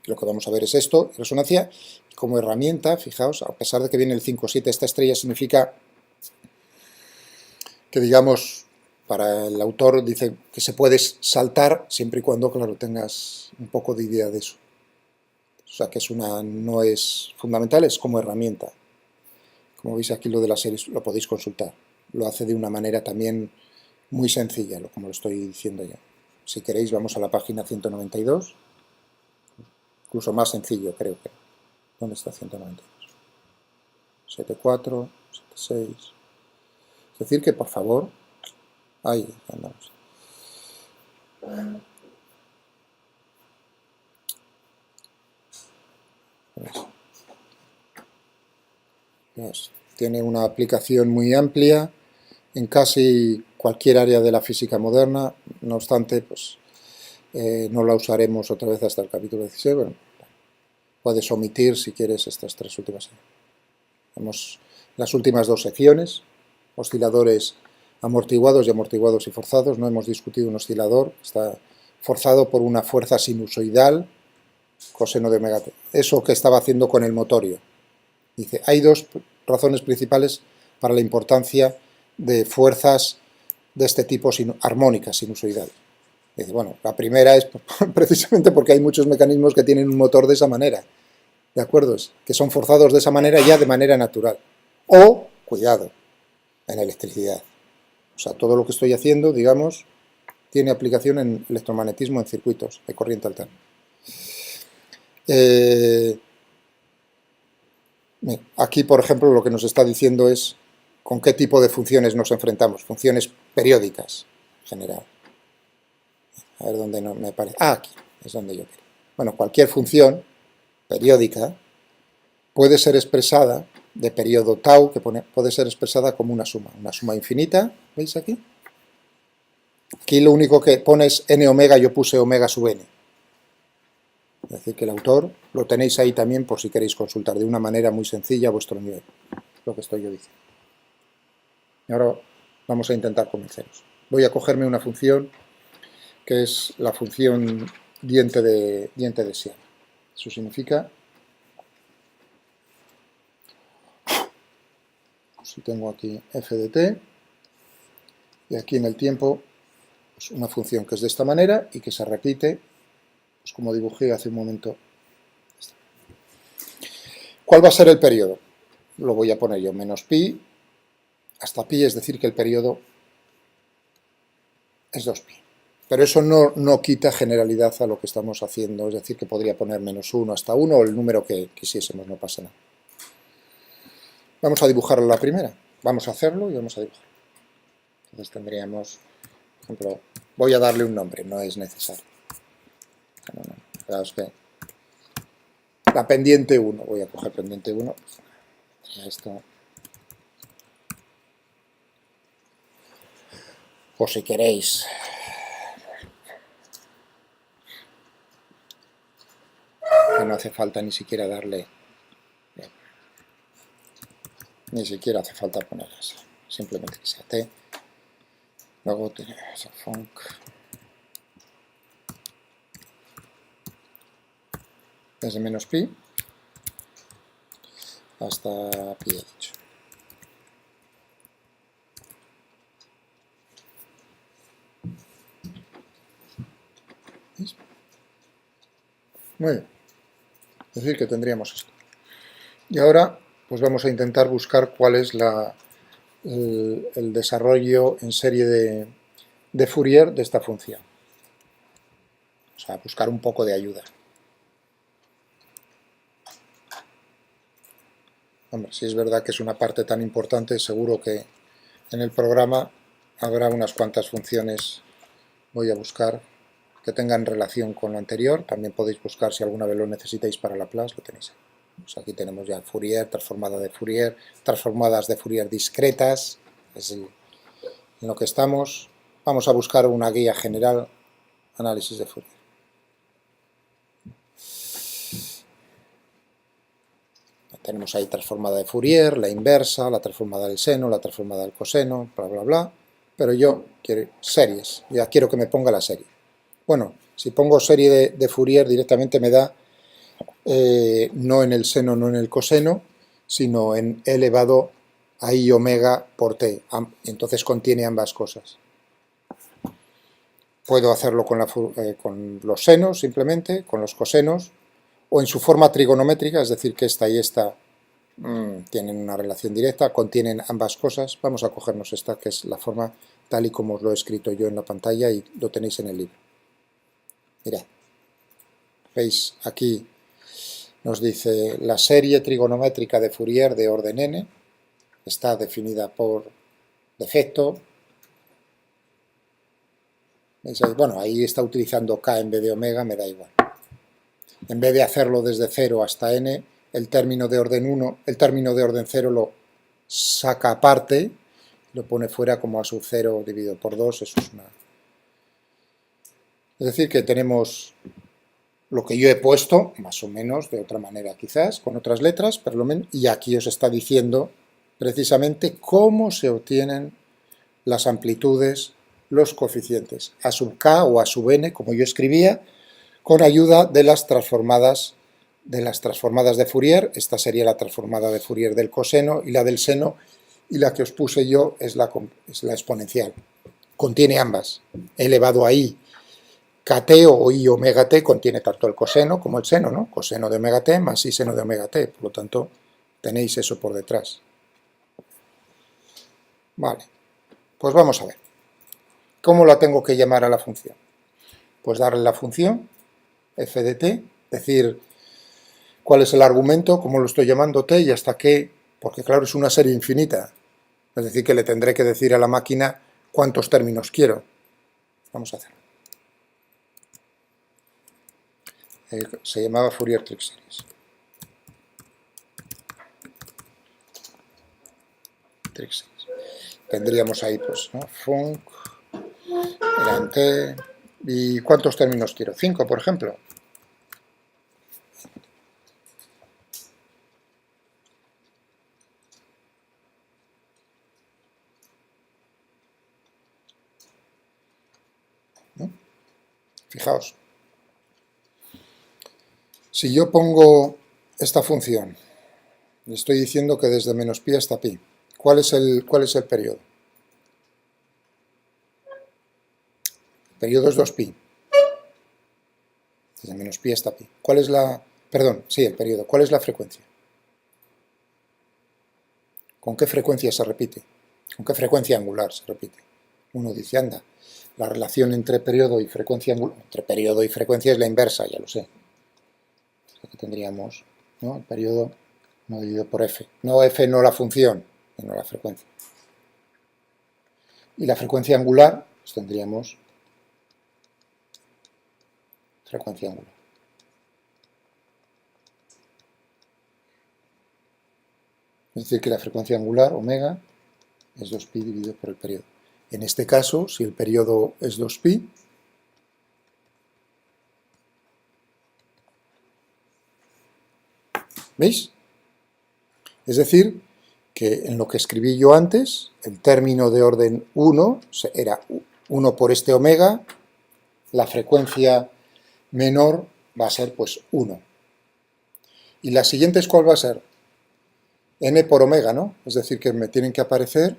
Lo que vamos a ver es esto, resonancia, como herramienta, fijaos, a pesar de que viene el 5.7, esta estrella significa que, digamos, para el autor dice que se puede saltar siempre y cuando, claro, tengas un poco de idea de eso. O sea, que no es fundamental, es como herramienta. Como veis aquí lo de las series lo podéis consultar. Lo hace de una manera también muy sencilla, como lo estoy diciendo ya. Si queréis vamos a la página 192. Incluso más sencillo, creo que. ¿Dónde está 192? 7.4, 7.6. Es decir que, por favor, ahí andamos. Tiene una aplicación muy amplia en casi cualquier área de la física moderna, no obstante, pues no la usaremos otra vez hasta el capítulo 16. Bueno, puedes omitir, si quieres, estas tres últimas. Vemos las últimas dos secciones, osciladores amortiguados y forzados. No hemos discutido un oscilador, está forzado por una fuerza sinusoidal, coseno de omega t. Eso que estaba haciendo con el motorio. Dice, hay dos razones principales para la importancia de fuerzas de este tipo armónicas, sinusoidales. Dice, bueno, la primera es precisamente porque hay muchos mecanismos que tienen un motor de esa manera, ¿de acuerdo? Que son forzados de esa manera ya de manera natural. O, cuidado, en la electricidad. O sea, todo lo que estoy haciendo, digamos, tiene aplicación en electromagnetismo en circuitos de corriente alterna. Aquí, por ejemplo, lo que nos está diciendo es con qué tipo de funciones nos enfrentamos. Funciones periódicas, en general. A ver dónde no me parece. Ah, aquí, es donde yo quiero. Bueno, cualquier función periódica puede ser expresada de periodo tau, que puede ser expresada como una suma infinita, ¿veis aquí? Aquí lo único que pone es n omega, yo puse omega sub n. Es decir, que el autor lo tenéis ahí también por si queréis consultar de una manera muy sencilla a vuestro nivel, lo que estoy yo diciendo. Y ahora vamos a intentar convenceros. Voy a cogerme una función que es la función diente de sierra. Eso significa, si tengo aquí f de t, y aquí en el tiempo, pues una función que es de esta manera y que se repite, pues como dibujé hace un momento. ¿Cuál va a ser el periodo? Lo voy a poner yo, menos pi hasta pi, es decir, que el periodo es 2pi. Pero eso no quita generalidad a lo que estamos haciendo, es decir, que podría poner menos 1 hasta 1 o el número que quisiésemos, no pasa nada. Vamos a dibujar la primera, vamos a hacerlo y vamos a dibujar. Entonces tendríamos, por ejemplo, voy a darle un nombre, no es necesario. Fijaos que la pendiente 1, voy a coger pendiente 1, esto. O si queréis, que no hace falta ni siquiera darle, ni siquiera hace falta poner eso, simplemente que sea t. Luego tenemos a func. Desde menos pi hasta pi, he dicho. Muy bien. Es decir, que tendríamos esto. Y ahora pues vamos a intentar buscar cuál es el desarrollo en serie de Fourier de esta función. O sea, buscar un poco de ayuda. Hombre, si es verdad que es una parte tan importante, seguro que en el programa habrá unas cuantas funciones, voy a buscar, que tengan relación con lo anterior. También podéis buscar si alguna vez lo necesitáis para Laplace, lo tenéis ahí. Pues aquí tenemos ya Fourier, transformada de Fourier, transformadas de Fourier discretas, es en lo que estamos. Vamos a buscar una guía general, análisis de Fourier. Tenemos ahí transformada de Fourier, la inversa, la transformada del seno, la transformada del coseno, bla, bla, bla. Pero yo quiero series, ya quiero que me ponga la serie. Bueno, si pongo serie de Fourier directamente me da no en el seno, no en el coseno, sino en e elevado a i omega por t. Entonces contiene ambas cosas. Puedo hacerlo con los senos simplemente, con los cosenos, o en su forma trigonométrica, es decir, que esta y esta tienen una relación directa, contienen ambas cosas. Vamos a cogernos esta, que es la forma tal y como os lo he escrito yo en la pantalla y lo tenéis en el libro. Mirad, veis aquí nos dice la serie trigonométrica de Fourier de orden n, está definida por defecto. ¿Veis ahí? Bueno, ahí está utilizando k en vez de omega, me da igual. En vez de hacerlo desde 0 hasta n, el término de orden 1, el término de orden 0 lo saca aparte, lo pone fuera como a sub 0 dividido por 2, eso es una... Es decir, que tenemos lo que yo he puesto, más o menos, de otra manera quizás, con otras letras, pero lo menos, y aquí os está diciendo precisamente cómo se obtienen las amplitudes, los coeficientes, a sub k o a sub n, como yo escribía, con ayuda de las transformadas de Fourier. Esta sería la transformada de Fourier del coseno y la del seno, y la que os puse yo es la exponencial. Contiene ambas, elevado a i. Kt o i omega t contiene tanto el coseno como el seno, ¿no? Coseno de omega t más i seno de omega t, por lo tanto tenéis eso por detrás. Vale, pues vamos a ver. ¿Cómo la tengo que llamar a la función? Pues darle la función f de t, decir cuál es el argumento, cómo lo estoy llamando t y hasta qué, porque claro, es una serie infinita, es decir, que le tendré que decir a la máquina cuántos términos quiero. Vamos a hacerlo. Se llamaba Fourier Trig Series. Trig Series. Tendríamos ahí, pues, ¿no? Func, eran t, ¿y cuántos términos quiero? 5, por ejemplo. ¿No? Fijaos. Si yo pongo esta función, le estoy diciendo que desde menos pi hasta pi, ¿cuál es el periodo? El periodo es 2pi. Desde menos pi hasta pi. ¿Cuál es la... Perdón, sí, el periodo. ¿Cuál es la frecuencia? ¿Con qué frecuencia se repite? ¿Con qué frecuencia angular se repite? Uno dice, anda, la relación entre periodo y frecuencia angular, entre periodo y frecuencia es la inversa, ya lo sé. Aquí tendríamos, ¿no?, el periodo no dividido por f. No f, no la función, sino la frecuencia. Y la frecuencia angular, pues tendríamos frecuencia angular. Es decir, que la frecuencia angular, omega, es 2pi dividido por el periodo. En este caso, si el periodo es 2pi, ¿veis? Es decir, que en lo que escribí yo antes, el término de orden 1 era 1 por este omega, la frecuencia menor va a ser pues 1. Y la siguiente, ¿cuál va a ser? N por omega, ¿no? Es decir, que me tienen que aparecer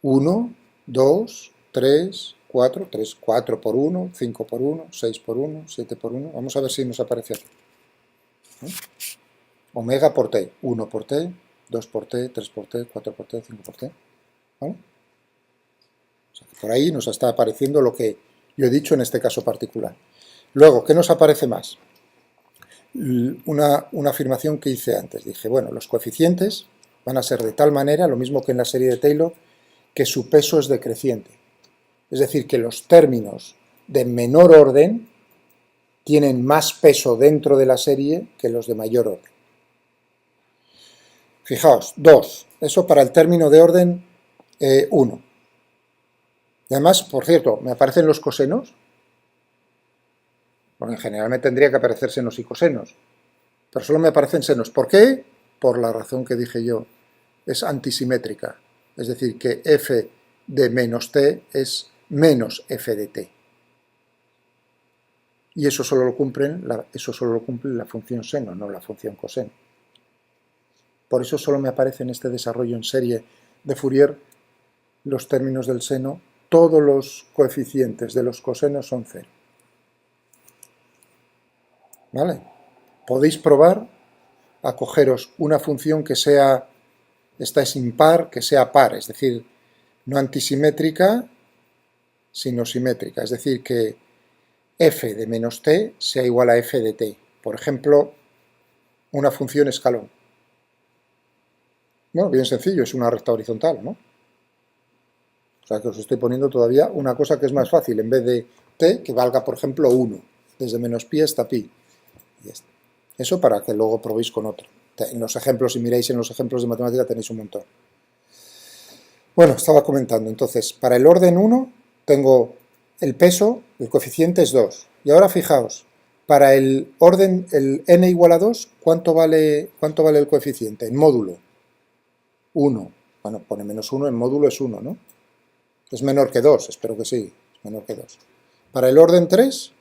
1, 2, 3, 4, 3, 4 por 1, 5 por 1, 6 por 1, 7 por 1. Vamos a ver si nos aparece aquí. Omega por t, 1 por t, 2 por t, 3 por t, 4 por t, 5 por t. ¿Vale? O sea, que por ahí nos está apareciendo lo que yo he dicho en este caso particular. Luego, ¿qué nos aparece más? Una afirmación que hice antes. Dije, bueno, los coeficientes van a ser de tal manera, lo mismo que en la serie de Taylor, que su peso es decreciente. Es decir, que los términos de menor orden tienen más peso dentro de la serie que los de mayor orden. Fijaos, 2. Eso para el término de orden 1. Y además, por cierto, me aparecen los cosenos, porque en general me tendría que aparecer senos y cosenos, pero solo me aparecen senos. ¿Por qué? Por la razón que dije yo, es antisimétrica, es decir, que f de menos t es menos f de t. Y eso solo lo cumple la función seno, no la función coseno. Por eso solo me aparece en este desarrollo en serie de Fourier los términos del seno, todos los coeficientes de los cosenos son 0. ¿Vale? Podéis probar a cogeros una función que sea, esta es impar, que sea par, es decir, no antisimétrica, sino simétrica, es decir, que f de menos t sea igual a f de t. Por ejemplo, una función escalón. Bueno, bien sencillo, es una recta horizontal, ¿no? O sea que os estoy poniendo todavía una cosa que es más fácil, en vez de t, que valga, por ejemplo, 1, desde menos pi hasta pi. Y ya está. Eso para que luego probéis con otro. En los ejemplos, si miráis en los ejemplos de matemática tenéis un montón. Bueno, estaba comentando, entonces, para el orden 1 tengo el peso, el coeficiente es 2. Y ahora fijaos, para el orden, el n igual a 2, ¿cuánto vale el coeficiente? En módulo. 1. Bueno, pone menos 1, en módulo es 1, ¿no? Es menor que 2, espero que sí, es menor que 2. Para el orden 3,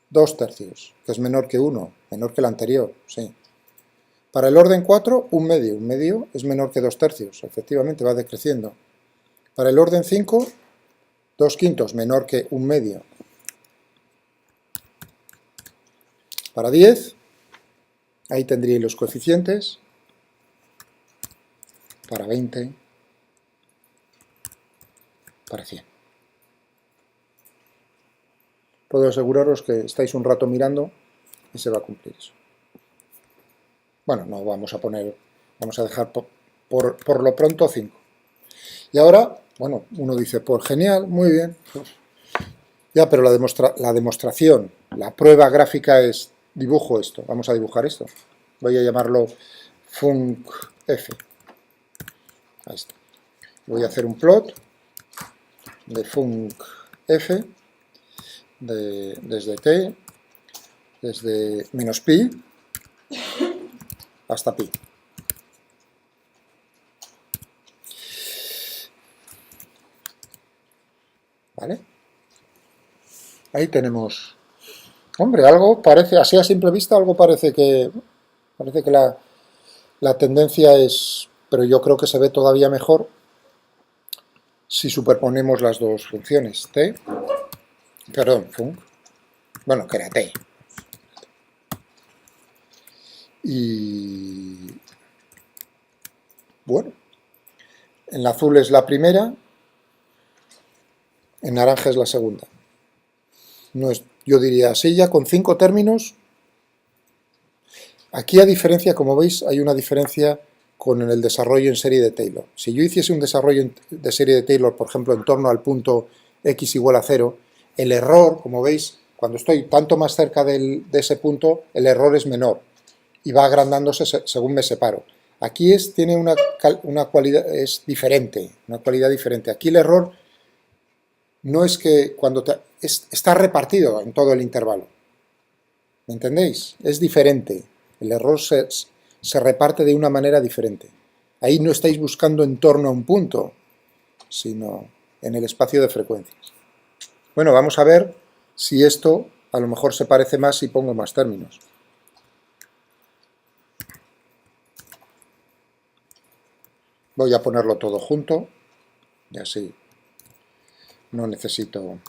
2 tercios, que es menor que 1, menor que el anterior, sí. Para el orden 4, un medio es menor que 2 tercios, efectivamente va decreciendo. Para el orden 5, 2 quintos, menor que un medio. Para 10, ahí tendríais los coeficientes. Para 20, para 100. Puedo aseguraros que estáis un rato mirando y se va a cumplir eso. Bueno, no vamos a poner, vamos a dejar por lo pronto 5. Y ahora, bueno, uno dice, pues genial, muy bien. Ya, pero la demostración, la prueba gráfica es, dibujo esto, vamos a dibujar esto. Voy a llamarlo funcf. Ahí está. Voy a hacer un plot de funcf desde t, desde menos pi hasta pi. ¿Vale? Ahí tenemos. Hombre, algo parece, así a simple vista, algo parece que la tendencia es, pero yo creo que se ve todavía mejor si superponemos las dos funciones, t, perdón, func, bueno, que era t. Y bueno, en azul es la primera, en naranja es la segunda. No es, yo diría así ya con 5 términos. Aquí a diferencia, como veis, hay una diferencia con el desarrollo en serie de Taylor. Si yo hiciese un desarrollo de serie de Taylor, por ejemplo, en torno al punto x igual a 0, el error, como veis, cuando estoy tanto más cerca de ese punto, el error es menor y va agrandándose según me separo. Aquí tiene una cualidad, es diferente, una cualidad diferente. Aquí el error no es que está repartido en todo el intervalo. ¿Me entendéis? Es diferente. El error se reparte de una manera diferente. Ahí no estáis buscando en torno a un punto, sino en el espacio de frecuencias. Bueno, vamos a ver si esto a lo mejor se parece más si pongo más términos. Voy a ponerlo todo junto y así. no necesito...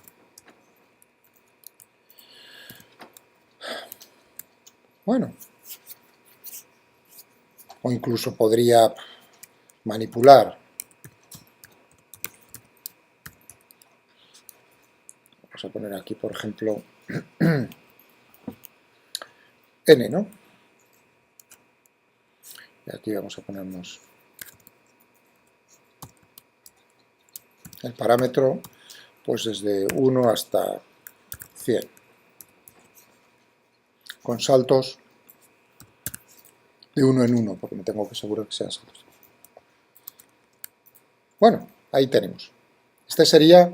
Bueno, o incluso podría manipular. Vamos a poner aquí, por ejemplo, n, ¿no? Y aquí vamos a ponernos el parámetro, pues desde 1 hasta 100, con saltos de 1 en 1, porque me tengo que asegurar que sean saltos. Bueno, ahí tenemos. Este sería,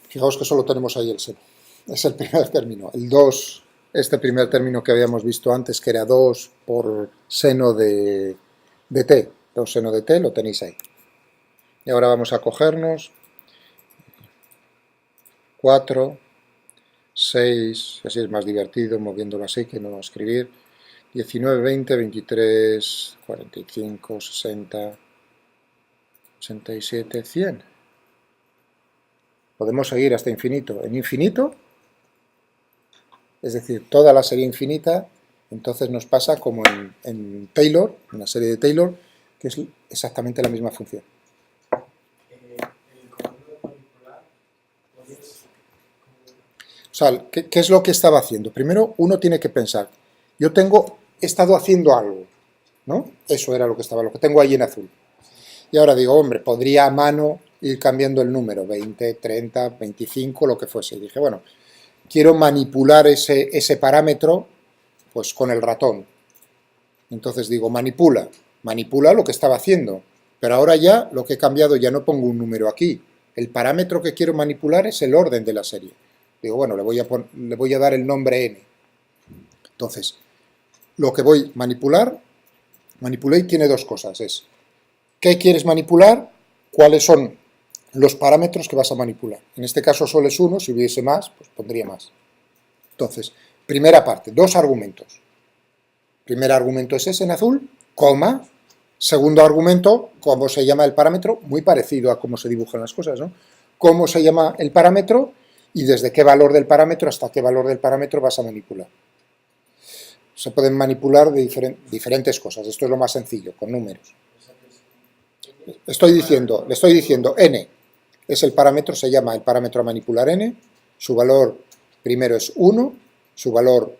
fijaos que solo tenemos ahí el seno. Es el primer término. El 2, este primer término que habíamos visto antes, que era 2 por seno de t. 2 seno de t, lo tenéis ahí. Y ahora vamos a cogernos 4, 6, así es más divertido moviéndolo así que no escribir, 19, 20, 23, 45, 60, 87, 100. Podemos seguir hasta infinito. En infinito, es decir, toda la serie infinita, entonces nos pasa como en Taylor, en la serie de Taylor, que es exactamente la misma función. O sea, ¿qué es lo que estaba haciendo? Primero, uno tiene que pensar, yo he estado haciendo algo, ¿no? Eso era lo que tengo ahí en azul. Y ahora digo, hombre, podría a mano ir cambiando el número, 20, 30, 25, lo que fuese. Y dije, bueno, quiero manipular ese parámetro, pues con el ratón. Entonces digo, manipula lo que estaba haciendo. Pero ahora ya, lo que he cambiado, ya no pongo un número aquí. El parámetro que quiero manipular es el orden de la serie. Digo, bueno, le voy a dar el nombre n. Entonces, lo que voy a manipulate tiene dos cosas. Es, ¿qué quieres manipular? ¿Cuáles son los parámetros que vas a manipular? En este caso solo es uno, si hubiese más, pues pondría más. Entonces, primera parte, dos argumentos. Primer argumento es ese en azul, coma. Segundo argumento, ¿cómo se llama el parámetro? Muy parecido a cómo se dibujan las cosas, ¿no? ¿Cómo se llama el parámetro? Y desde qué valor del parámetro hasta qué valor del parámetro vas a manipular. Se pueden manipular de diferentes cosas. Esto es lo más sencillo, con números. Le estoy diciendo n es el parámetro, se llama el parámetro a manipular n, su valor primero es 1, su valor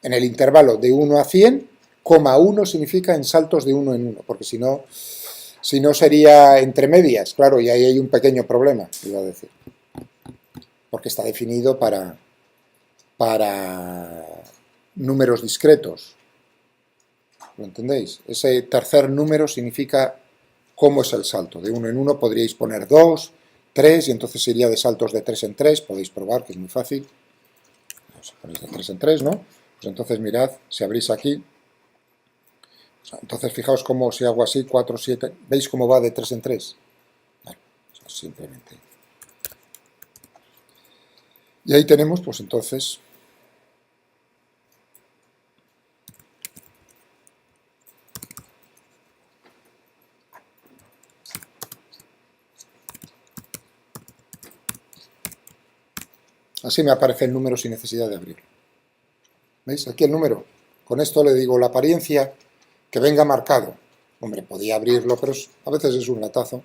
en el intervalo de 1 a 100, coma 1 significa en saltos de 1 en 1, porque si no sería entre medias, claro, y ahí hay un pequeño problema, iba a decir, porque está definido para números discretos, ¿lo entendéis? Ese tercer número significa cómo es el salto, de 1 en 1 podríais poner 2, 3, y entonces sería de saltos de 3 en 3, podéis probar que es muy fácil, vamos a poner de 3 en 3, ¿no? Pues entonces mirad, si abrís aquí, entonces fijaos cómo si hago así, 4, 7, ¿veis cómo va de 3 en 3? Vale, simplemente. Y ahí tenemos, pues entonces, así me aparece el número sin necesidad de abrirlo. ¿Veis? Aquí el número. Con esto le digo la apariencia que venga marcado. Hombre, podía abrirlo, pero a veces es un latazo.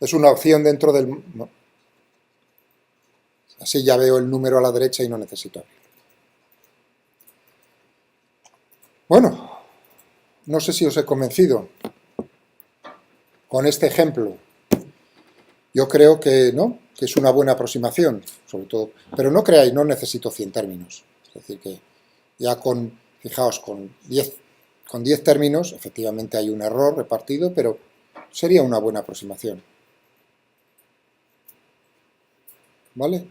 Es una opción dentro del... No. Así ya veo el número a la derecha y no necesito abrirlo. Bueno, no sé si os he convencido con este ejemplo. Yo creo que no, que es una buena aproximación, sobre todo. Pero no creáis, no necesito 100 términos. Es decir, que ya fijaos, con 10 términos, efectivamente hay un error repartido, pero sería una buena aproximación. ¿Vale?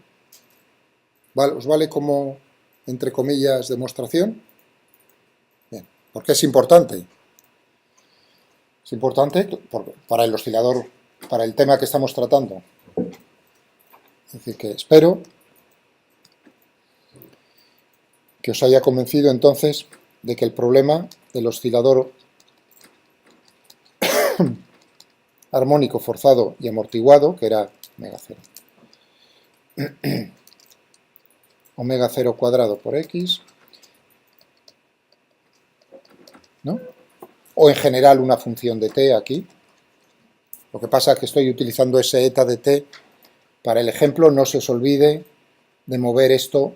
¿Os vale como, entre comillas, demostración? Bien, porque es importante. Es importante para el oscilador, para el tema que estamos tratando. Es decir, que espero que os haya convencido entonces de que el problema del oscilador armónico forzado y amortiguado, que era omega 0. Omega 0 cuadrado por x, ¿no? O en general una función de t aquí. Lo que pasa es que estoy utilizando ese eta de t para el ejemplo. No se os olvide de mover esto.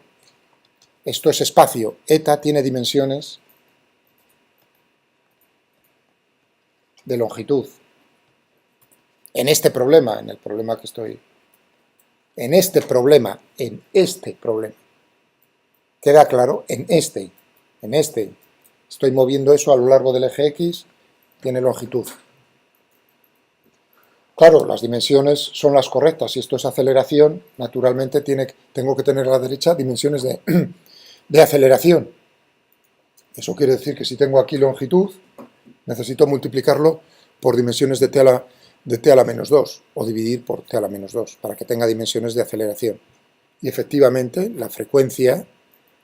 Esto es espacio. Eta tiene dimensiones de longitud. En este problema, en el problema que estoy... En este problema. ¿Queda claro? En este. Estoy moviendo eso a lo largo del eje X, tiene longitud. Claro, las dimensiones son las correctas. Si esto es aceleración, naturalmente tengo que tener a la derecha dimensiones de aceleración. Eso quiere decir que si tengo aquí longitud, necesito multiplicarlo por dimensiones de t a la menos 2, o dividir por t a la menos 2, para que tenga dimensiones de aceleración. Y efectivamente, la frecuencia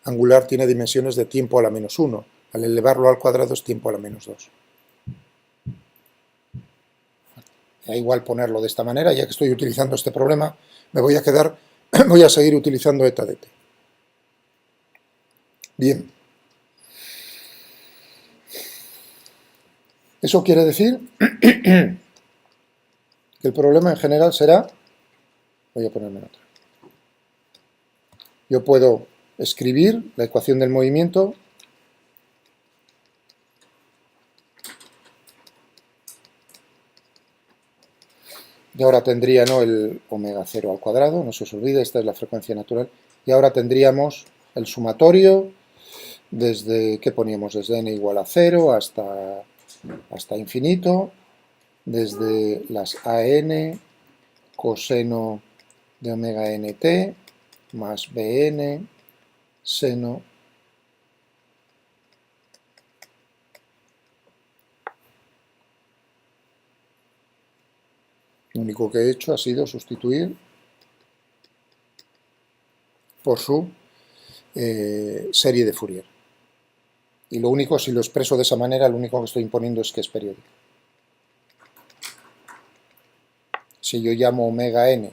angular tiene dimensiones de tiempo a la menos 1. Al elevarlo al cuadrado es tiempo a la menos 2. Da igual ponerlo de esta manera, ya que estoy utilizando este problema, voy a seguir utilizando eta de t. Bien. Eso quiere decir que el problema en general será... Voy a ponerme en otra. Yo puedo escribir la ecuación del movimiento y ahora tendría, ¿no?, el omega 0 al cuadrado, no se os olvide, esta es la frecuencia natural, y ahora tendríamos el sumatorio desde, ¿qué poníamos? Desde n igual a 0 hasta infinito, desde las an coseno de omega nt más bn seno lo único que he hecho ha sido sustituir por su serie de Fourier. Y lo único, si lo expreso de esa manera, lo único que estoy imponiendo es que es periódico. Si yo llamo omega n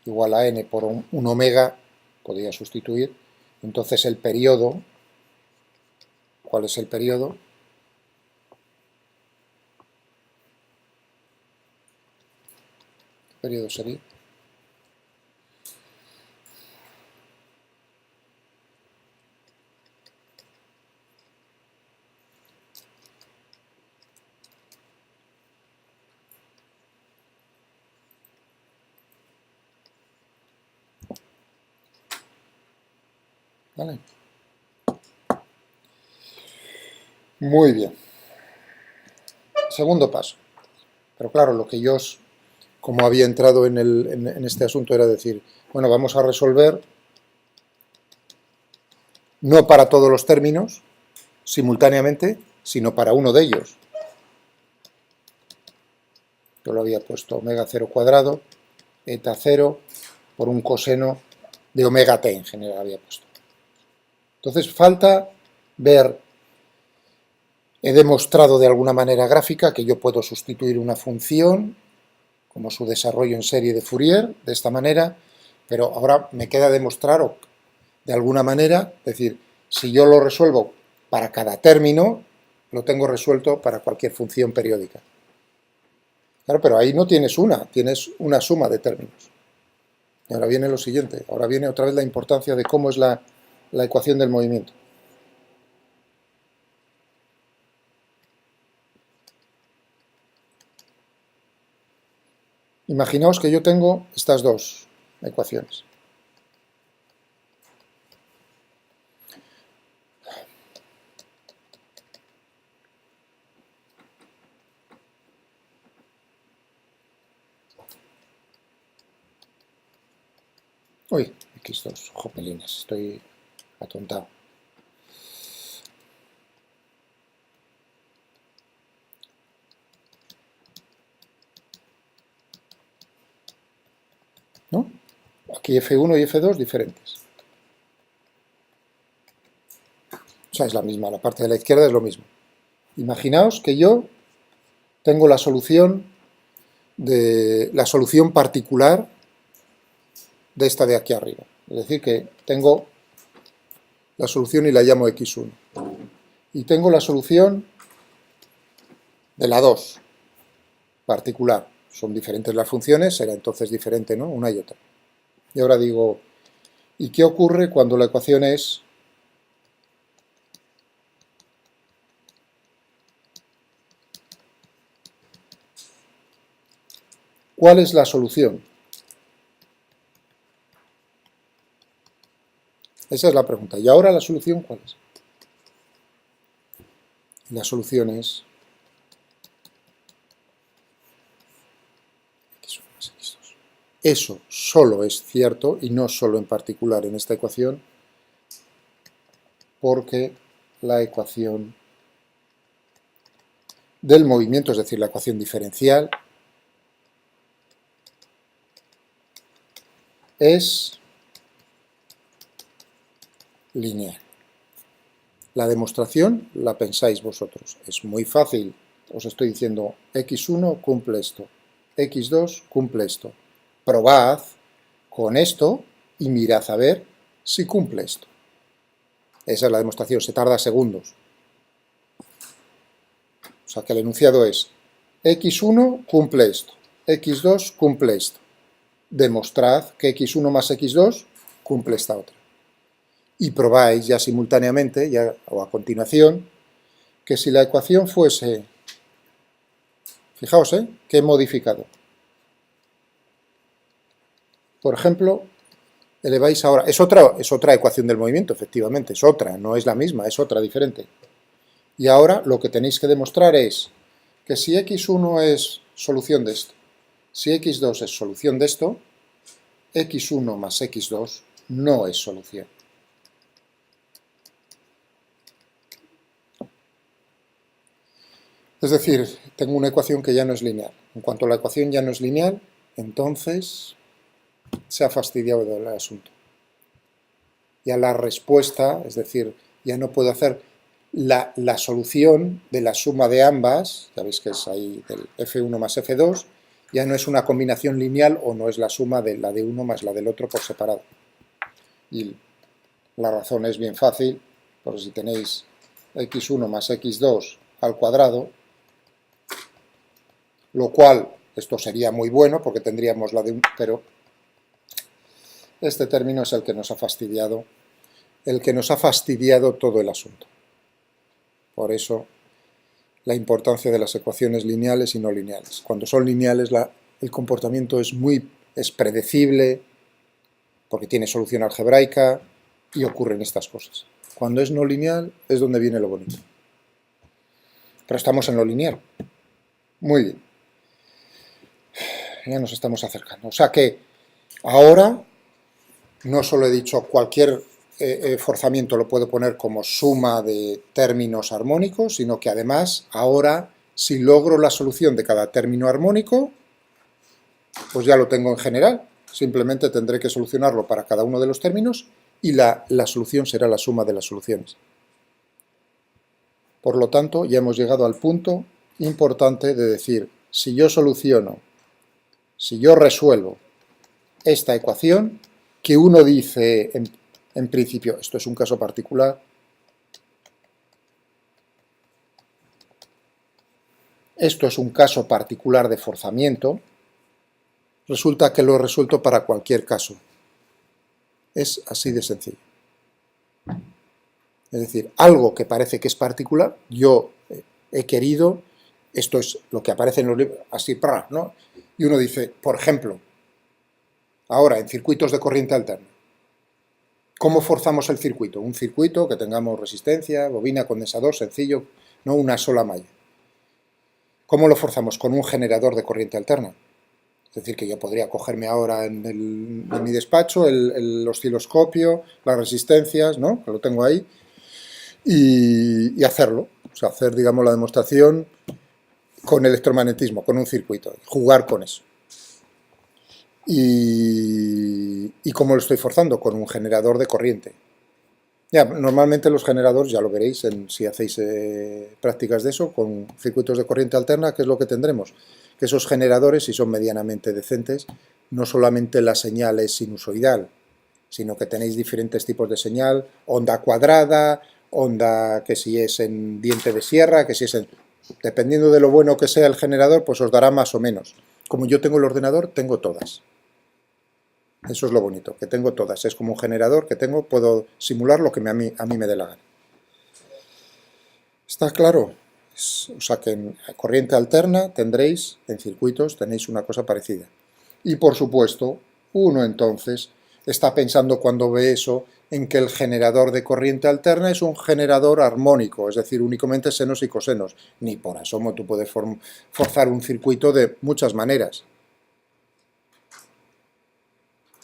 igual a n por un omega, podría sustituir, entonces el periodo, ¿cuál es el periodo? ¿Qué periodo sería? ¿Vale? Muy bien. Segundo paso. Pero claro, lo que yo, como había entrado en este asunto, era decir, bueno, vamos a resolver no para todos los términos simultáneamente, sino para uno de ellos. Yo lo había puesto omega 0 cuadrado, eta 0, por un coseno de omega t en general había puesto. Entonces falta ver, he demostrado de alguna manera gráfica que yo puedo sustituir una función como su desarrollo en serie de Fourier, de esta manera, pero ahora me queda demostrar de alguna manera, es decir, si yo lo resuelvo para cada término, lo tengo resuelto para cualquier función periódica. Claro, pero ahí no tienes tienes una suma de términos. Y ahora viene lo siguiente, ahora viene otra vez la importancia de cómo es la ecuación del movimiento. Imaginaos que yo tengo estas dos ecuaciones. Uy, x2, jopelines, estoy atontado. ¿No? Aquí F1 y F2 diferentes. O sea, es la misma, la parte de la izquierda es lo mismo. Imaginaos que yo tengo la solución de la solución particular de esta de aquí arriba. Es decir, que tengo la solución y la llamo x1. Y tengo la solución de la 2, particular. Son diferentes las funciones, será entonces diferente, ¿no? Una y otra. Y ahora digo, ¿y qué ocurre cuando la ecuación es ¿cuál es la solución? Esa es la pregunta. ¿Y ahora la solución cuál es? La solución es x1 más x2. Eso solo es cierto, y no solo en particular en esta ecuación, porque la ecuación del movimiento, es decir, la ecuación diferencial, es lineal. La demostración la pensáis vosotros. Es muy fácil. Os estoy diciendo, x1 cumple esto, x2 cumple esto. Probad con esto y mirad a ver si cumple esto. Esa es la demostración, se tarda segundos. O sea que el enunciado es, x1 cumple esto, x2 cumple esto. Demostrad que x1 más x2 cumple esta otra. Y probáis ya simultáneamente, o a continuación, que si la ecuación fuese, fijaos, que he modificado. Por ejemplo, eleváis ahora, es otra ecuación del movimiento, efectivamente, es otra, no es la misma, es otra diferente. Y ahora lo que tenéis que demostrar es que si x1 es solución de esto, si x2 es solución de esto, x1 más x2 no es solución. Es decir, tengo una ecuación que ya no es lineal. En cuanto la ecuación ya no es lineal, entonces se ha fastidiado el asunto. Ya la respuesta, es decir, ya no puedo hacer la solución de la suma de ambas, ya veis que es ahí del f1 más f2, ya no es una combinación lineal o no es la suma de la de uno más la del otro por separado. Y la razón es bien fácil, porque si tenéis x1 más x2 al cuadrado, lo cual, esto sería muy bueno porque tendríamos la de un, pero este término es el que nos ha fastidiado todo el asunto. Por eso, la importancia de las ecuaciones lineales y no lineales. Cuando son lineales, el comportamiento es predecible, porque tiene solución algebraica, y ocurren estas cosas. Cuando es no lineal, es donde viene lo bonito. Pero estamos en lo lineal. Muy bien. Ya nos estamos acercando. O sea que ahora no solo he dicho cualquier forzamiento lo puedo poner como suma de términos armónicos, sino que además ahora si logro la solución de cada término armónico, pues ya lo tengo en general. Simplemente tendré que solucionarlo para cada uno de los términos y la solución será la suma de las soluciones. Por lo tanto, ya hemos llegado al punto importante de decir, si yo resuelvo esta ecuación, que uno dice en principio, esto es un caso particular, esto es un caso particular de forzamiento, resulta que lo he resuelto para cualquier caso. Es así de sencillo. Es decir, algo que parece que es particular, yo he querido, esto es lo que aparece en los libros, así, ¿no? Y uno dice, por ejemplo, ahora en circuitos de corriente alterna, ¿cómo forzamos el circuito? Un circuito que tengamos resistencia, bobina, condensador, sencillo, no una sola malla. ¿Cómo lo forzamos? Con un generador de corriente alterna. Es decir, que yo podría cogerme ahora en mi despacho el osciloscopio, las resistencias, ¿no? Que lo tengo ahí, y hacerlo. O sea, hacer, digamos, la demostración con electromagnetismo, con un circuito, jugar con eso. ¿Y cómo lo estoy forzando? Con un generador de corriente. Ya, normalmente los generadores, ya lo veréis si hacéis prácticas de eso, con circuitos de corriente alterna, ¿qué es lo que tendremos? Que esos generadores, si son medianamente decentes, no solamente la señal es sinusoidal, sino que tenéis diferentes tipos de señal, onda cuadrada, onda que si es en diente de sierra, que si es en... Dependiendo de lo bueno que sea el generador, pues os dará más o menos. Como yo tengo el ordenador, tengo todas. Eso es lo bonito, que tengo todas. Es como un generador que tengo, puedo simular lo que a mí me dé la gana. ¿Está claro? O sea que en corriente alterna tendréis, en circuitos, tenéis una cosa parecida. Y por supuesto, uno entonces está pensando cuando ve eso en que el generador de corriente alterna es un generador armónico, es decir, únicamente senos y cosenos. Ni por asomo tú puedes forzar un circuito de muchas maneras.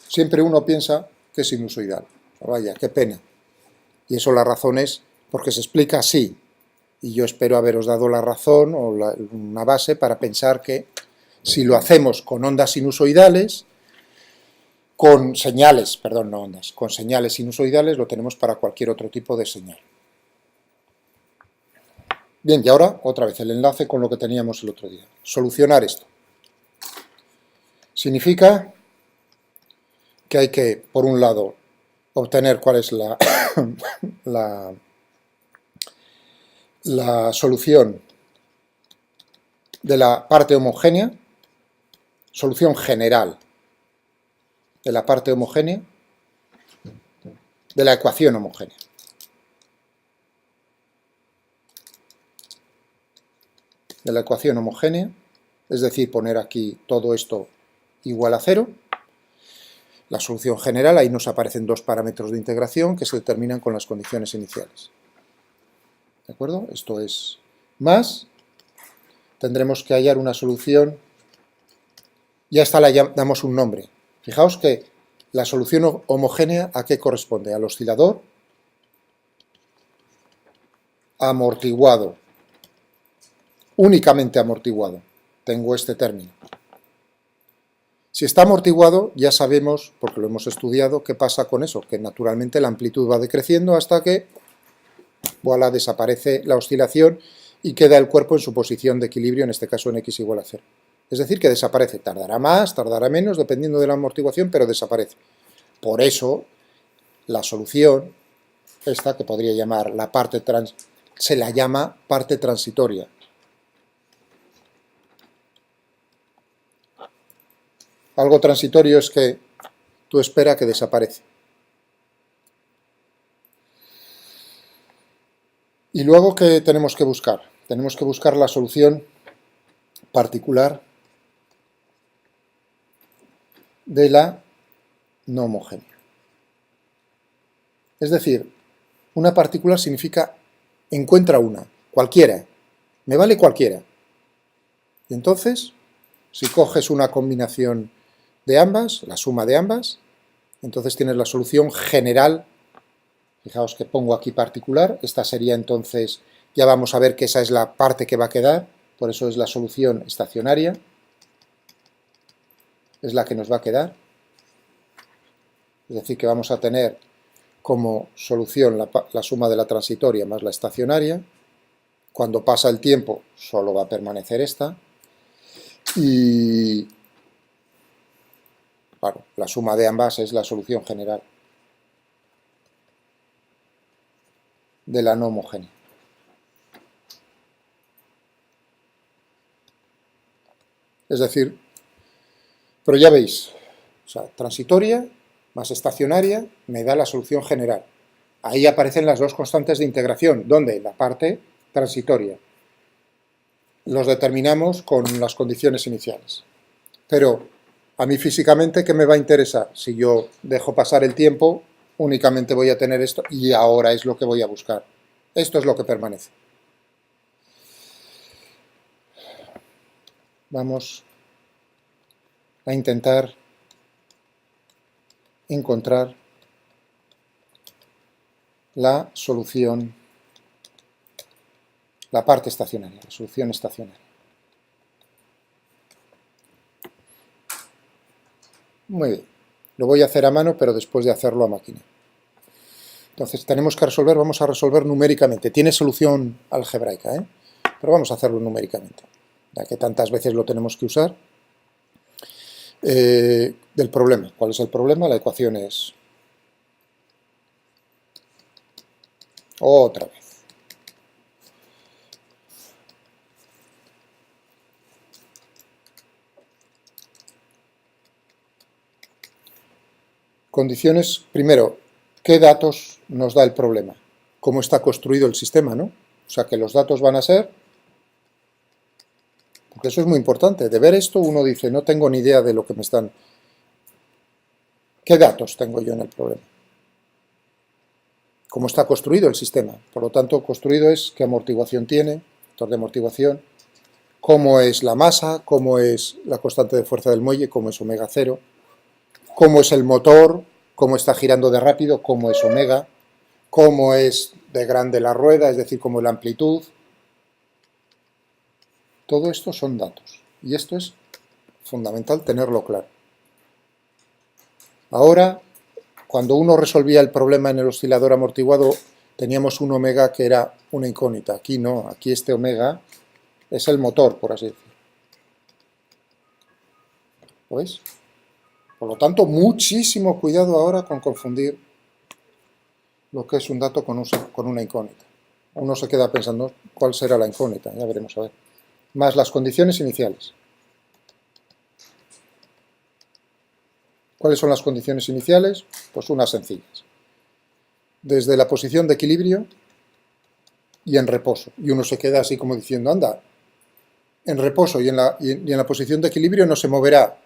Siempre uno piensa que es sinusoidal. Vaya, qué pena. Y eso la razón es porque se explica así. Y yo espero haberos dado la razón o una base para pensar que si lo hacemos con ondas sinusoidales, con señales, perdón, no ondas, con señales sinusoidales lo tenemos para cualquier otro tipo de señal. Bien, y ahora otra vez el enlace con lo que teníamos el otro día. Solucionar esto. Significa que hay que, por un lado, obtener cuál es la solución de la parte homogénea, solución general de la parte homogénea, de la ecuación homogénea. De la ecuación homogénea, es decir, poner aquí todo esto igual a 0. La solución general, ahí nos aparecen dos parámetros de integración que se determinan con las condiciones iniciales. ¿De acuerdo? Esto es más. Tendremos que hallar una solución. Ya esta la damos un nombre. Fijaos que la solución homogénea, ¿a qué corresponde? Al oscilador amortiguado. Únicamente amortiguado. Tengo este término. Si está amortiguado, ya sabemos, porque lo hemos estudiado, qué pasa con eso, que naturalmente la amplitud va decreciendo hasta que, voilà, desaparece la oscilación y queda el cuerpo en su posición de equilibrio, en este caso en x igual a 0. Es decir, que desaparece, tardará más, tardará menos, dependiendo de la amortiguación, pero desaparece. Por eso, la solución, esta que podría llamar la parte se la llama parte transitoria. Algo transitorio es que tú esperas que desaparece. Y luego, ¿qué tenemos que buscar? Tenemos que buscar la solución particular de la no homogénea. Es decir, una particular significa encuentra una, cualquiera, me vale cualquiera. Y entonces, si coges una combinación de ambas, la suma de ambas, entonces tienes la solución general. Fijaos que pongo aquí particular, esta sería entonces, ya vamos a ver que esa es la parte que va a quedar, por eso es la solución estacionaria, es la que nos va a quedar. Es decir, que vamos a tener como solución la suma de la transitoria más la estacionaria. Cuando pasa el tiempo, solo va a permanecer esta. Y, claro, la suma de ambas es la solución general de la no homogénea. Es decir, pero ya veis, o sea, transitoria más estacionaria me da la solución general. Ahí aparecen las dos constantes de integración. ¿Dónde? La parte transitoria. Los determinamos con las condiciones iniciales. Pero a mí físicamente, ¿qué me va a interesar? Si yo dejo pasar el tiempo, únicamente voy a tener esto y ahora es lo que voy a buscar. Esto es lo que permanece. Vamos a intentar encontrar la solución, la parte estacionaria, la solución estacionaria. Muy bien. Lo voy a hacer a mano, pero después de hacerlo a máquina. Entonces tenemos que resolver, vamos a resolver numéricamente. Tiene solución algebraica, pero vamos a hacerlo numéricamente, ya que tantas veces lo tenemos que usar. Del problema. ¿Cuál es el problema? La ecuación es... Otra vez. Condiciones, primero, ¿qué datos nos da el problema? ¿Cómo está construido el sistema, no? O sea, que los datos van a ser... Porque eso es muy importante. De ver esto uno dice, no tengo ni idea de lo que me están... ¿Qué datos tengo yo en el problema? ¿Cómo está construido el sistema? Por lo tanto, construido es qué amortiguación tiene, factor de amortiguación, cómo es la masa, cómo es la constante de fuerza del muelle, cómo es omega 0, cómo es el motor, cómo está girando de rápido, cómo es omega, cómo es de grande la rueda, es decir, cómo es la amplitud. Todo esto son datos y esto es fundamental tenerlo claro. Ahora, cuando uno resolvía el problema en el oscilador amortiguado, teníamos un omega que era una incógnita. Aquí no, aquí este omega es el motor, por así decirlo. ¿Lo veis? Por lo tanto, muchísimo cuidado ahora con confundir lo que es un dato con una incógnita. Uno se queda pensando, ¿cuál será la incógnita? Ya veremos a ver. Más las condiciones iniciales. ¿Cuáles son las condiciones iniciales? Pues unas sencillas. Desde la posición de equilibrio y en reposo. Y uno se queda así como diciendo, anda, en reposo y en la posición de equilibrio no se moverá.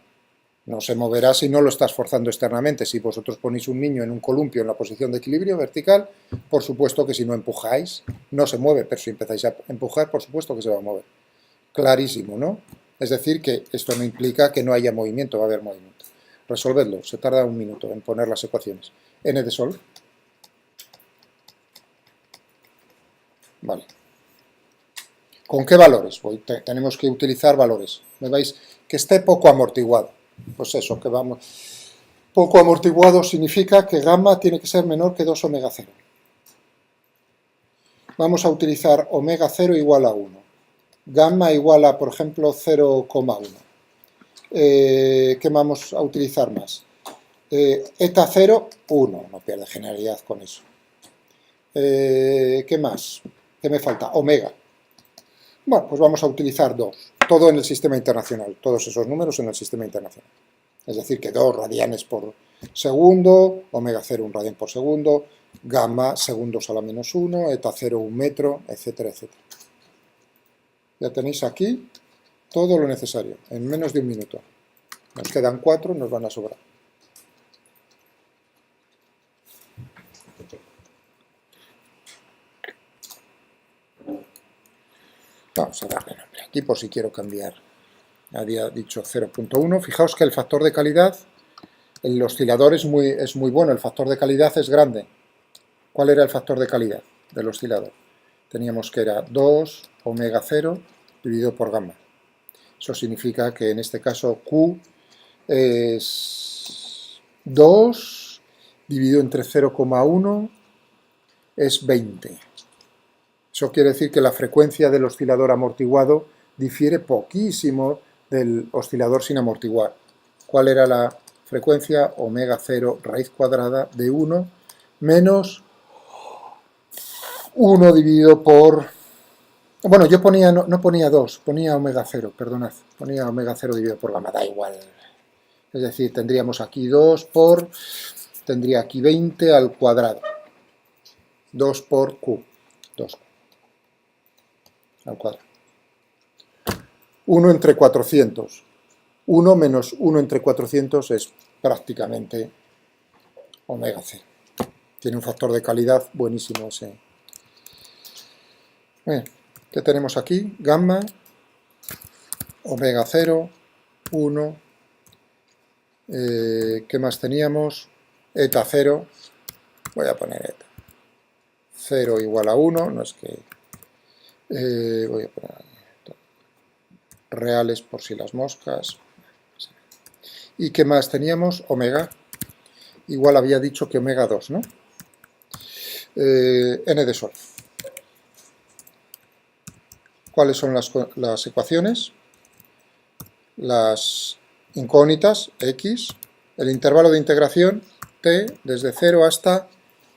No se moverá si no lo estás forzando externamente. Si vosotros ponéis un niño en un columpio en la posición de equilibrio vertical, por supuesto que si no empujáis, no se mueve, pero si empezáis a empujar, por supuesto que se va a mover. Clarísimo, ¿no? Es decir, que esto no implica que no haya movimiento, va a haber movimiento. Resolvedlo, se tarda un minuto en poner las ecuaciones. N de sol. Vale. ¿Con qué valores? Tenemos que utilizar valores. ¿Me veis? Que esté poco amortiguado. Pues eso, que vamos... Poco amortiguado significa que gamma tiene que ser menor que 2 omega 0. Vamos a utilizar omega 0 igual a 1. Gamma igual a, por ejemplo, 0,1. ¿Qué vamos a utilizar más? Eta 0, 1. No pierde generalidad con eso. ¿Qué más? ¿Qué me falta? Omega. Bueno, pues vamos a utilizar 2. Todo en el sistema internacional. Todos esos números en el sistema internacional. Es decir, que 2 radianes por segundo, omega 0 1 radian por segundo, gamma segundos a la menos 1, eta 0 1 metro, etcétera, etcétera. Ya tenéis aquí todo lo necesario, en menos de un minuto. Nos quedan 4, nos van a sobrar. Vamos a darle nombre aquí por si quiero cambiar. Había dicho 0.1. Fijaos que el factor de calidad, el oscilador es muy bueno, el factor de calidad es grande. ¿Cuál era el factor de calidad del oscilador? Teníamos que era 2 omega 0 dividido por gamma. Eso significa que en este caso Q es 2 dividido entre 0,1 es 20. Eso quiere decir que la frecuencia del oscilador amortiguado difiere poquísimo del oscilador sin amortiguar. ¿Cuál era la frecuencia? Omega 0 raíz cuadrada de 1 menos 1 dividido por... Bueno, yo ponía, no ponía 2, ponía omega 0, perdonad. Ponía omega 0 dividido por gamma, da igual. Es decir, tendríamos aquí 2 por... Tendría aquí 20 al cuadrado. 2 por Q. 2 al cuadrado. 1 entre 400. 1 menos 1 entre 400 es prácticamente omega 0. Tiene un factor de calidad buenísimo ese. Bien, ¿qué tenemos aquí? Gamma, omega 0, 1. ¿Qué más teníamos? Eta 0. Voy a poner eta. 0 igual a 1. No es que... voy a poner reales por si las moscas. ¿Y qué más teníamos? Omega. Igual había dicho que omega 2, ¿no? n de sol. ¿Cuáles son las ecuaciones? Las incógnitas, x, el intervalo de integración, t, desde 0 hasta...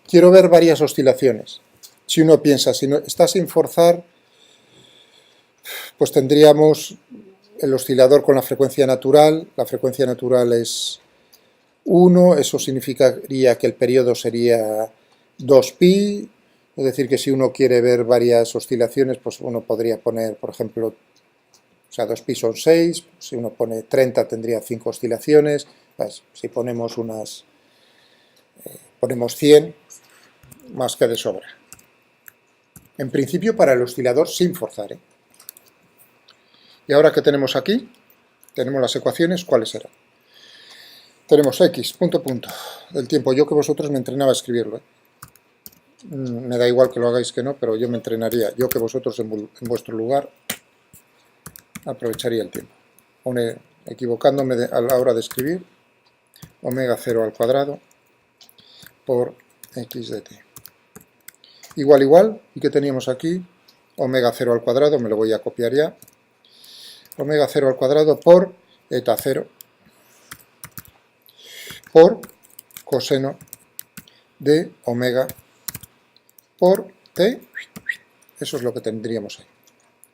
Quiero ver varias oscilaciones. Si uno piensa, si no, está sin forzar, pues tendríamos el oscilador con la frecuencia natural es 1, eso significaría que el periodo sería 2pi, es decir, que si uno quiere ver varias oscilaciones, pues uno podría poner, por ejemplo, o sea, 2pi son 6, si uno pone 30 tendría 5 oscilaciones, pues, si ponemos ponemos 100, más que de sobra. En principio para el oscilador sin forzar, ¿eh? Y ahora que tenemos aquí, tenemos las ecuaciones, ¿cuáles serán? Tenemos x, punto, del tiempo. Yo que vosotros me entrenaba a escribirlo, ¿eh? Me da igual que lo hagáis que no, pero yo me entrenaría. Yo que vosotros en vuestro lugar aprovecharía el tiempo. Equivocándome a la hora de escribir, omega 0 al cuadrado por x de t. Igual, ¿y qué teníamos aquí? Omega 0 al cuadrado, me lo voy a copiar ya. Omega 0 al cuadrado por eta 0 por coseno de omega por t. Eso es lo que tendríamos ahí.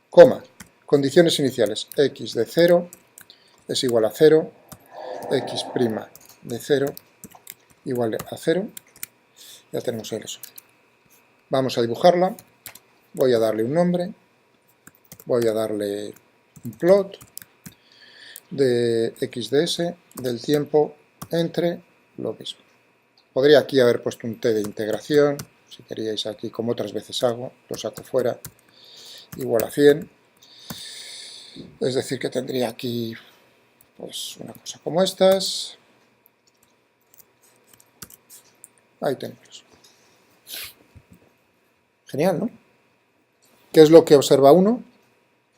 Coma, condiciones iniciales. X de 0 es igual a 0, x' de 0 igual a 0. Ya tenemos ahí eso. Vamos a dibujarla. Voy a darle un nombre. Voy a darle un plot de x de s del tiempo entre lo mismo. Podría aquí haber puesto un t de integración, si queríais aquí, como otras veces hago, lo saco fuera, igual a 100. Es decir, que tendría aquí pues una cosa como estas. Ahí tenemos. Genial, ¿no? ¿Qué es lo que observa uno?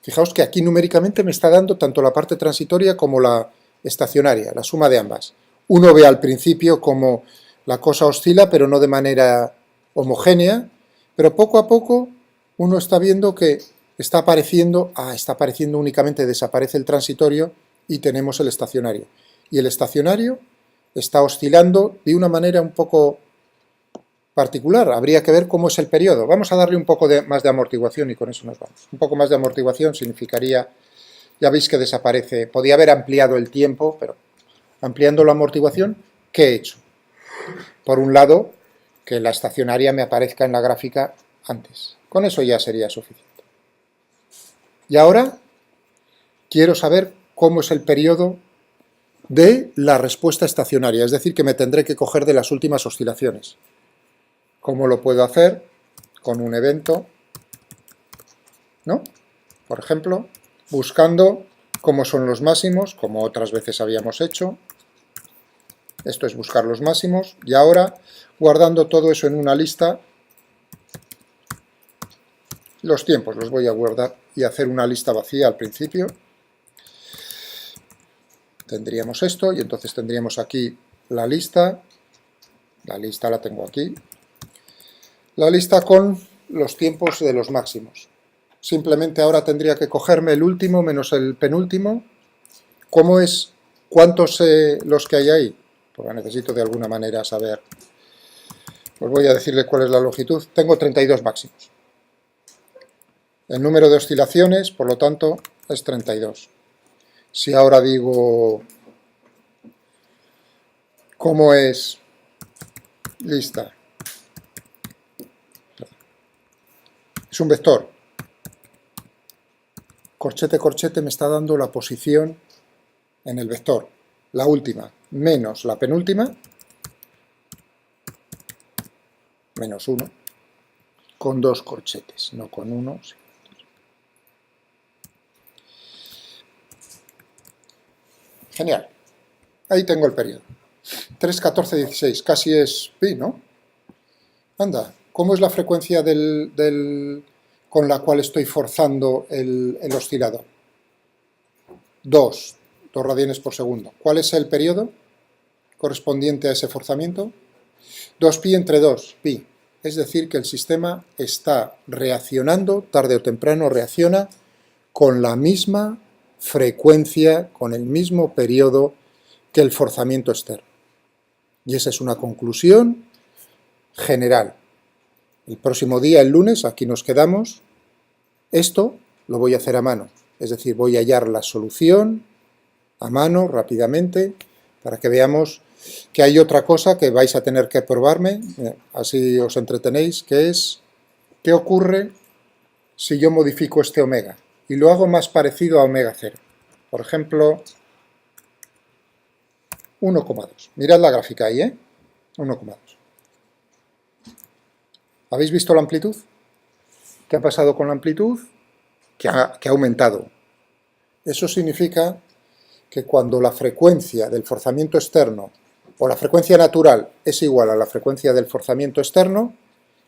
Fijaos que aquí numéricamente me está dando tanto la parte transitoria como la estacionaria, la suma de ambas. Uno ve al principio como la cosa oscila, pero no de manera homogénea, pero poco a poco uno está viendo que está apareciendo únicamente, desaparece el transitorio y tenemos el estacionario. Y el estacionario está oscilando de una manera un poco particular, habría que ver cómo es el periodo. Vamos a darle un poco más de amortiguación y con eso nos vamos. Un poco más de amortiguación significaría, ya veis que desaparece, podía haber ampliado el tiempo, pero ampliando la amortiguación, ¿qué he hecho? Por un lado, que la estacionaria me aparezca en la gráfica antes. Con eso ya sería suficiente. Y ahora quiero saber cómo es el periodo de la respuesta estacionaria, es decir, que me tendré que coger de las últimas oscilaciones. ¿Cómo lo puedo hacer? Con un evento, ¿no? Por ejemplo, buscando cómo son los máximos, como otras veces habíamos hecho. Esto es buscar los máximos. Y ahora, guardando todo eso en una lista, los tiempos los voy a guardar y hacer una lista vacía al principio. Tendríamos esto y entonces tendríamos aquí la lista. La lista la tengo aquí. La lista con los tiempos de los máximos. Simplemente ahora tendría que cogerme el último menos el penúltimo. ¿Cómo es? ¿Cuántos los que hay ahí? Pues necesito de alguna manera saber. Pues voy a decirle cuál es la longitud. Tengo 32 máximos. El número de oscilaciones, por lo tanto, es 32. Si ahora digo cómo es lista, es un vector. Corchete, corchete me está dando la posición en el vector. La última menos la penúltima, menos 1, con 2 corchetes, no con 1. Genial. Ahí tengo el periodo. 3, 14, 16. Casi es pi, ¿no? Anda, ¿cómo es la frecuencia con la cual estoy forzando el oscilador? 2 radianes por segundo. ¿Cuál es el periodo correspondiente a ese forzamiento? 2pi entre 2, pi. Es decir, que el sistema está reaccionando, tarde o temprano reacciona, con la misma frecuencia, con el mismo periodo que el forzamiento externo. Y esa es una conclusión general. El próximo día, el lunes, aquí nos quedamos. Esto lo voy a hacer a mano, es decir, voy a hallar la solución a mano rápidamente para que veamos que hay otra cosa que vais a tener que probarme, así os entretenéis, que es ¿qué ocurre si yo modifico este omega? Y lo hago más parecido a omega 0. Por ejemplo, 1,2. Mirad la gráfica ahí, 1,2. ¿Habéis visto la amplitud? ¿Qué ha pasado con la amplitud? Que ha aumentado. Eso significa que cuando la frecuencia del forzamiento externo o la frecuencia natural es igual a la frecuencia del forzamiento externo,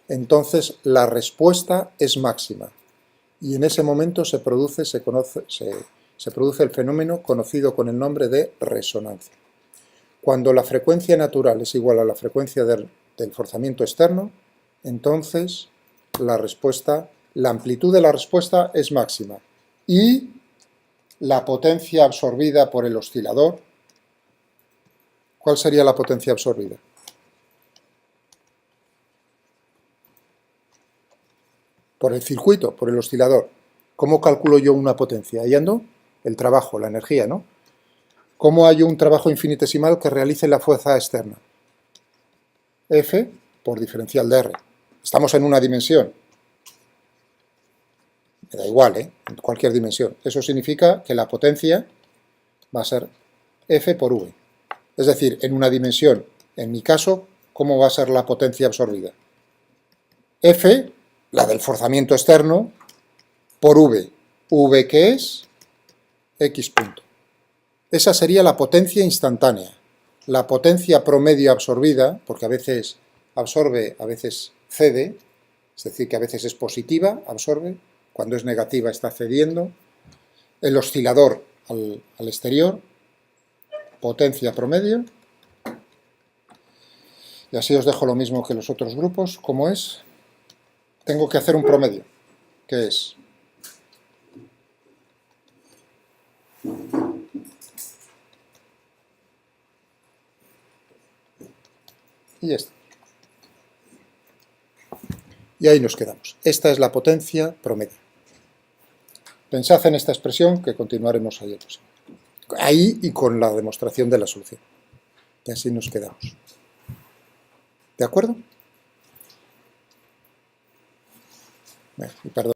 entonces la respuesta es máxima. Y en ese momento se produce el fenómeno conocido con el nombre de resonancia. Cuando la frecuencia natural es igual a la frecuencia del forzamiento externo, entonces la amplitud de la respuesta es máxima. Y la potencia absorbida por el oscilador, ¿cuál sería la potencia absorbida? Por el circuito, por el oscilador. ¿Cómo calculo yo una potencia? Hallando el trabajo, la energía, ¿no? ¿Cómo hallo un trabajo infinitesimal que realice la fuerza externa? F por diferencial de R. Estamos en una dimensión. Me da igual, en cualquier dimensión. Eso significa que la potencia va a ser F por V. Es decir, en una dimensión, en mi caso, ¿cómo va a ser la potencia absorbida? F, la del forzamiento externo, por V. V, ¿qué es? X punto. Esa sería la potencia instantánea. La potencia promedio absorbida, porque a veces absorbe, a veces cede, es decir, que a veces es positiva, absorbe, cuando es negativa está cediendo. El oscilador al exterior, potencia promedio. Y así os dejo lo mismo que los otros grupos. ¿Cómo es? Tengo que hacer un promedio, que es y esto. Y ahí nos quedamos. Esta es la potencia promedio. Pensad en esta expresión que continuaremos ayer. Ahí y con la demostración de la solución. Y así nos quedamos. ¿De acuerdo? Y perdón.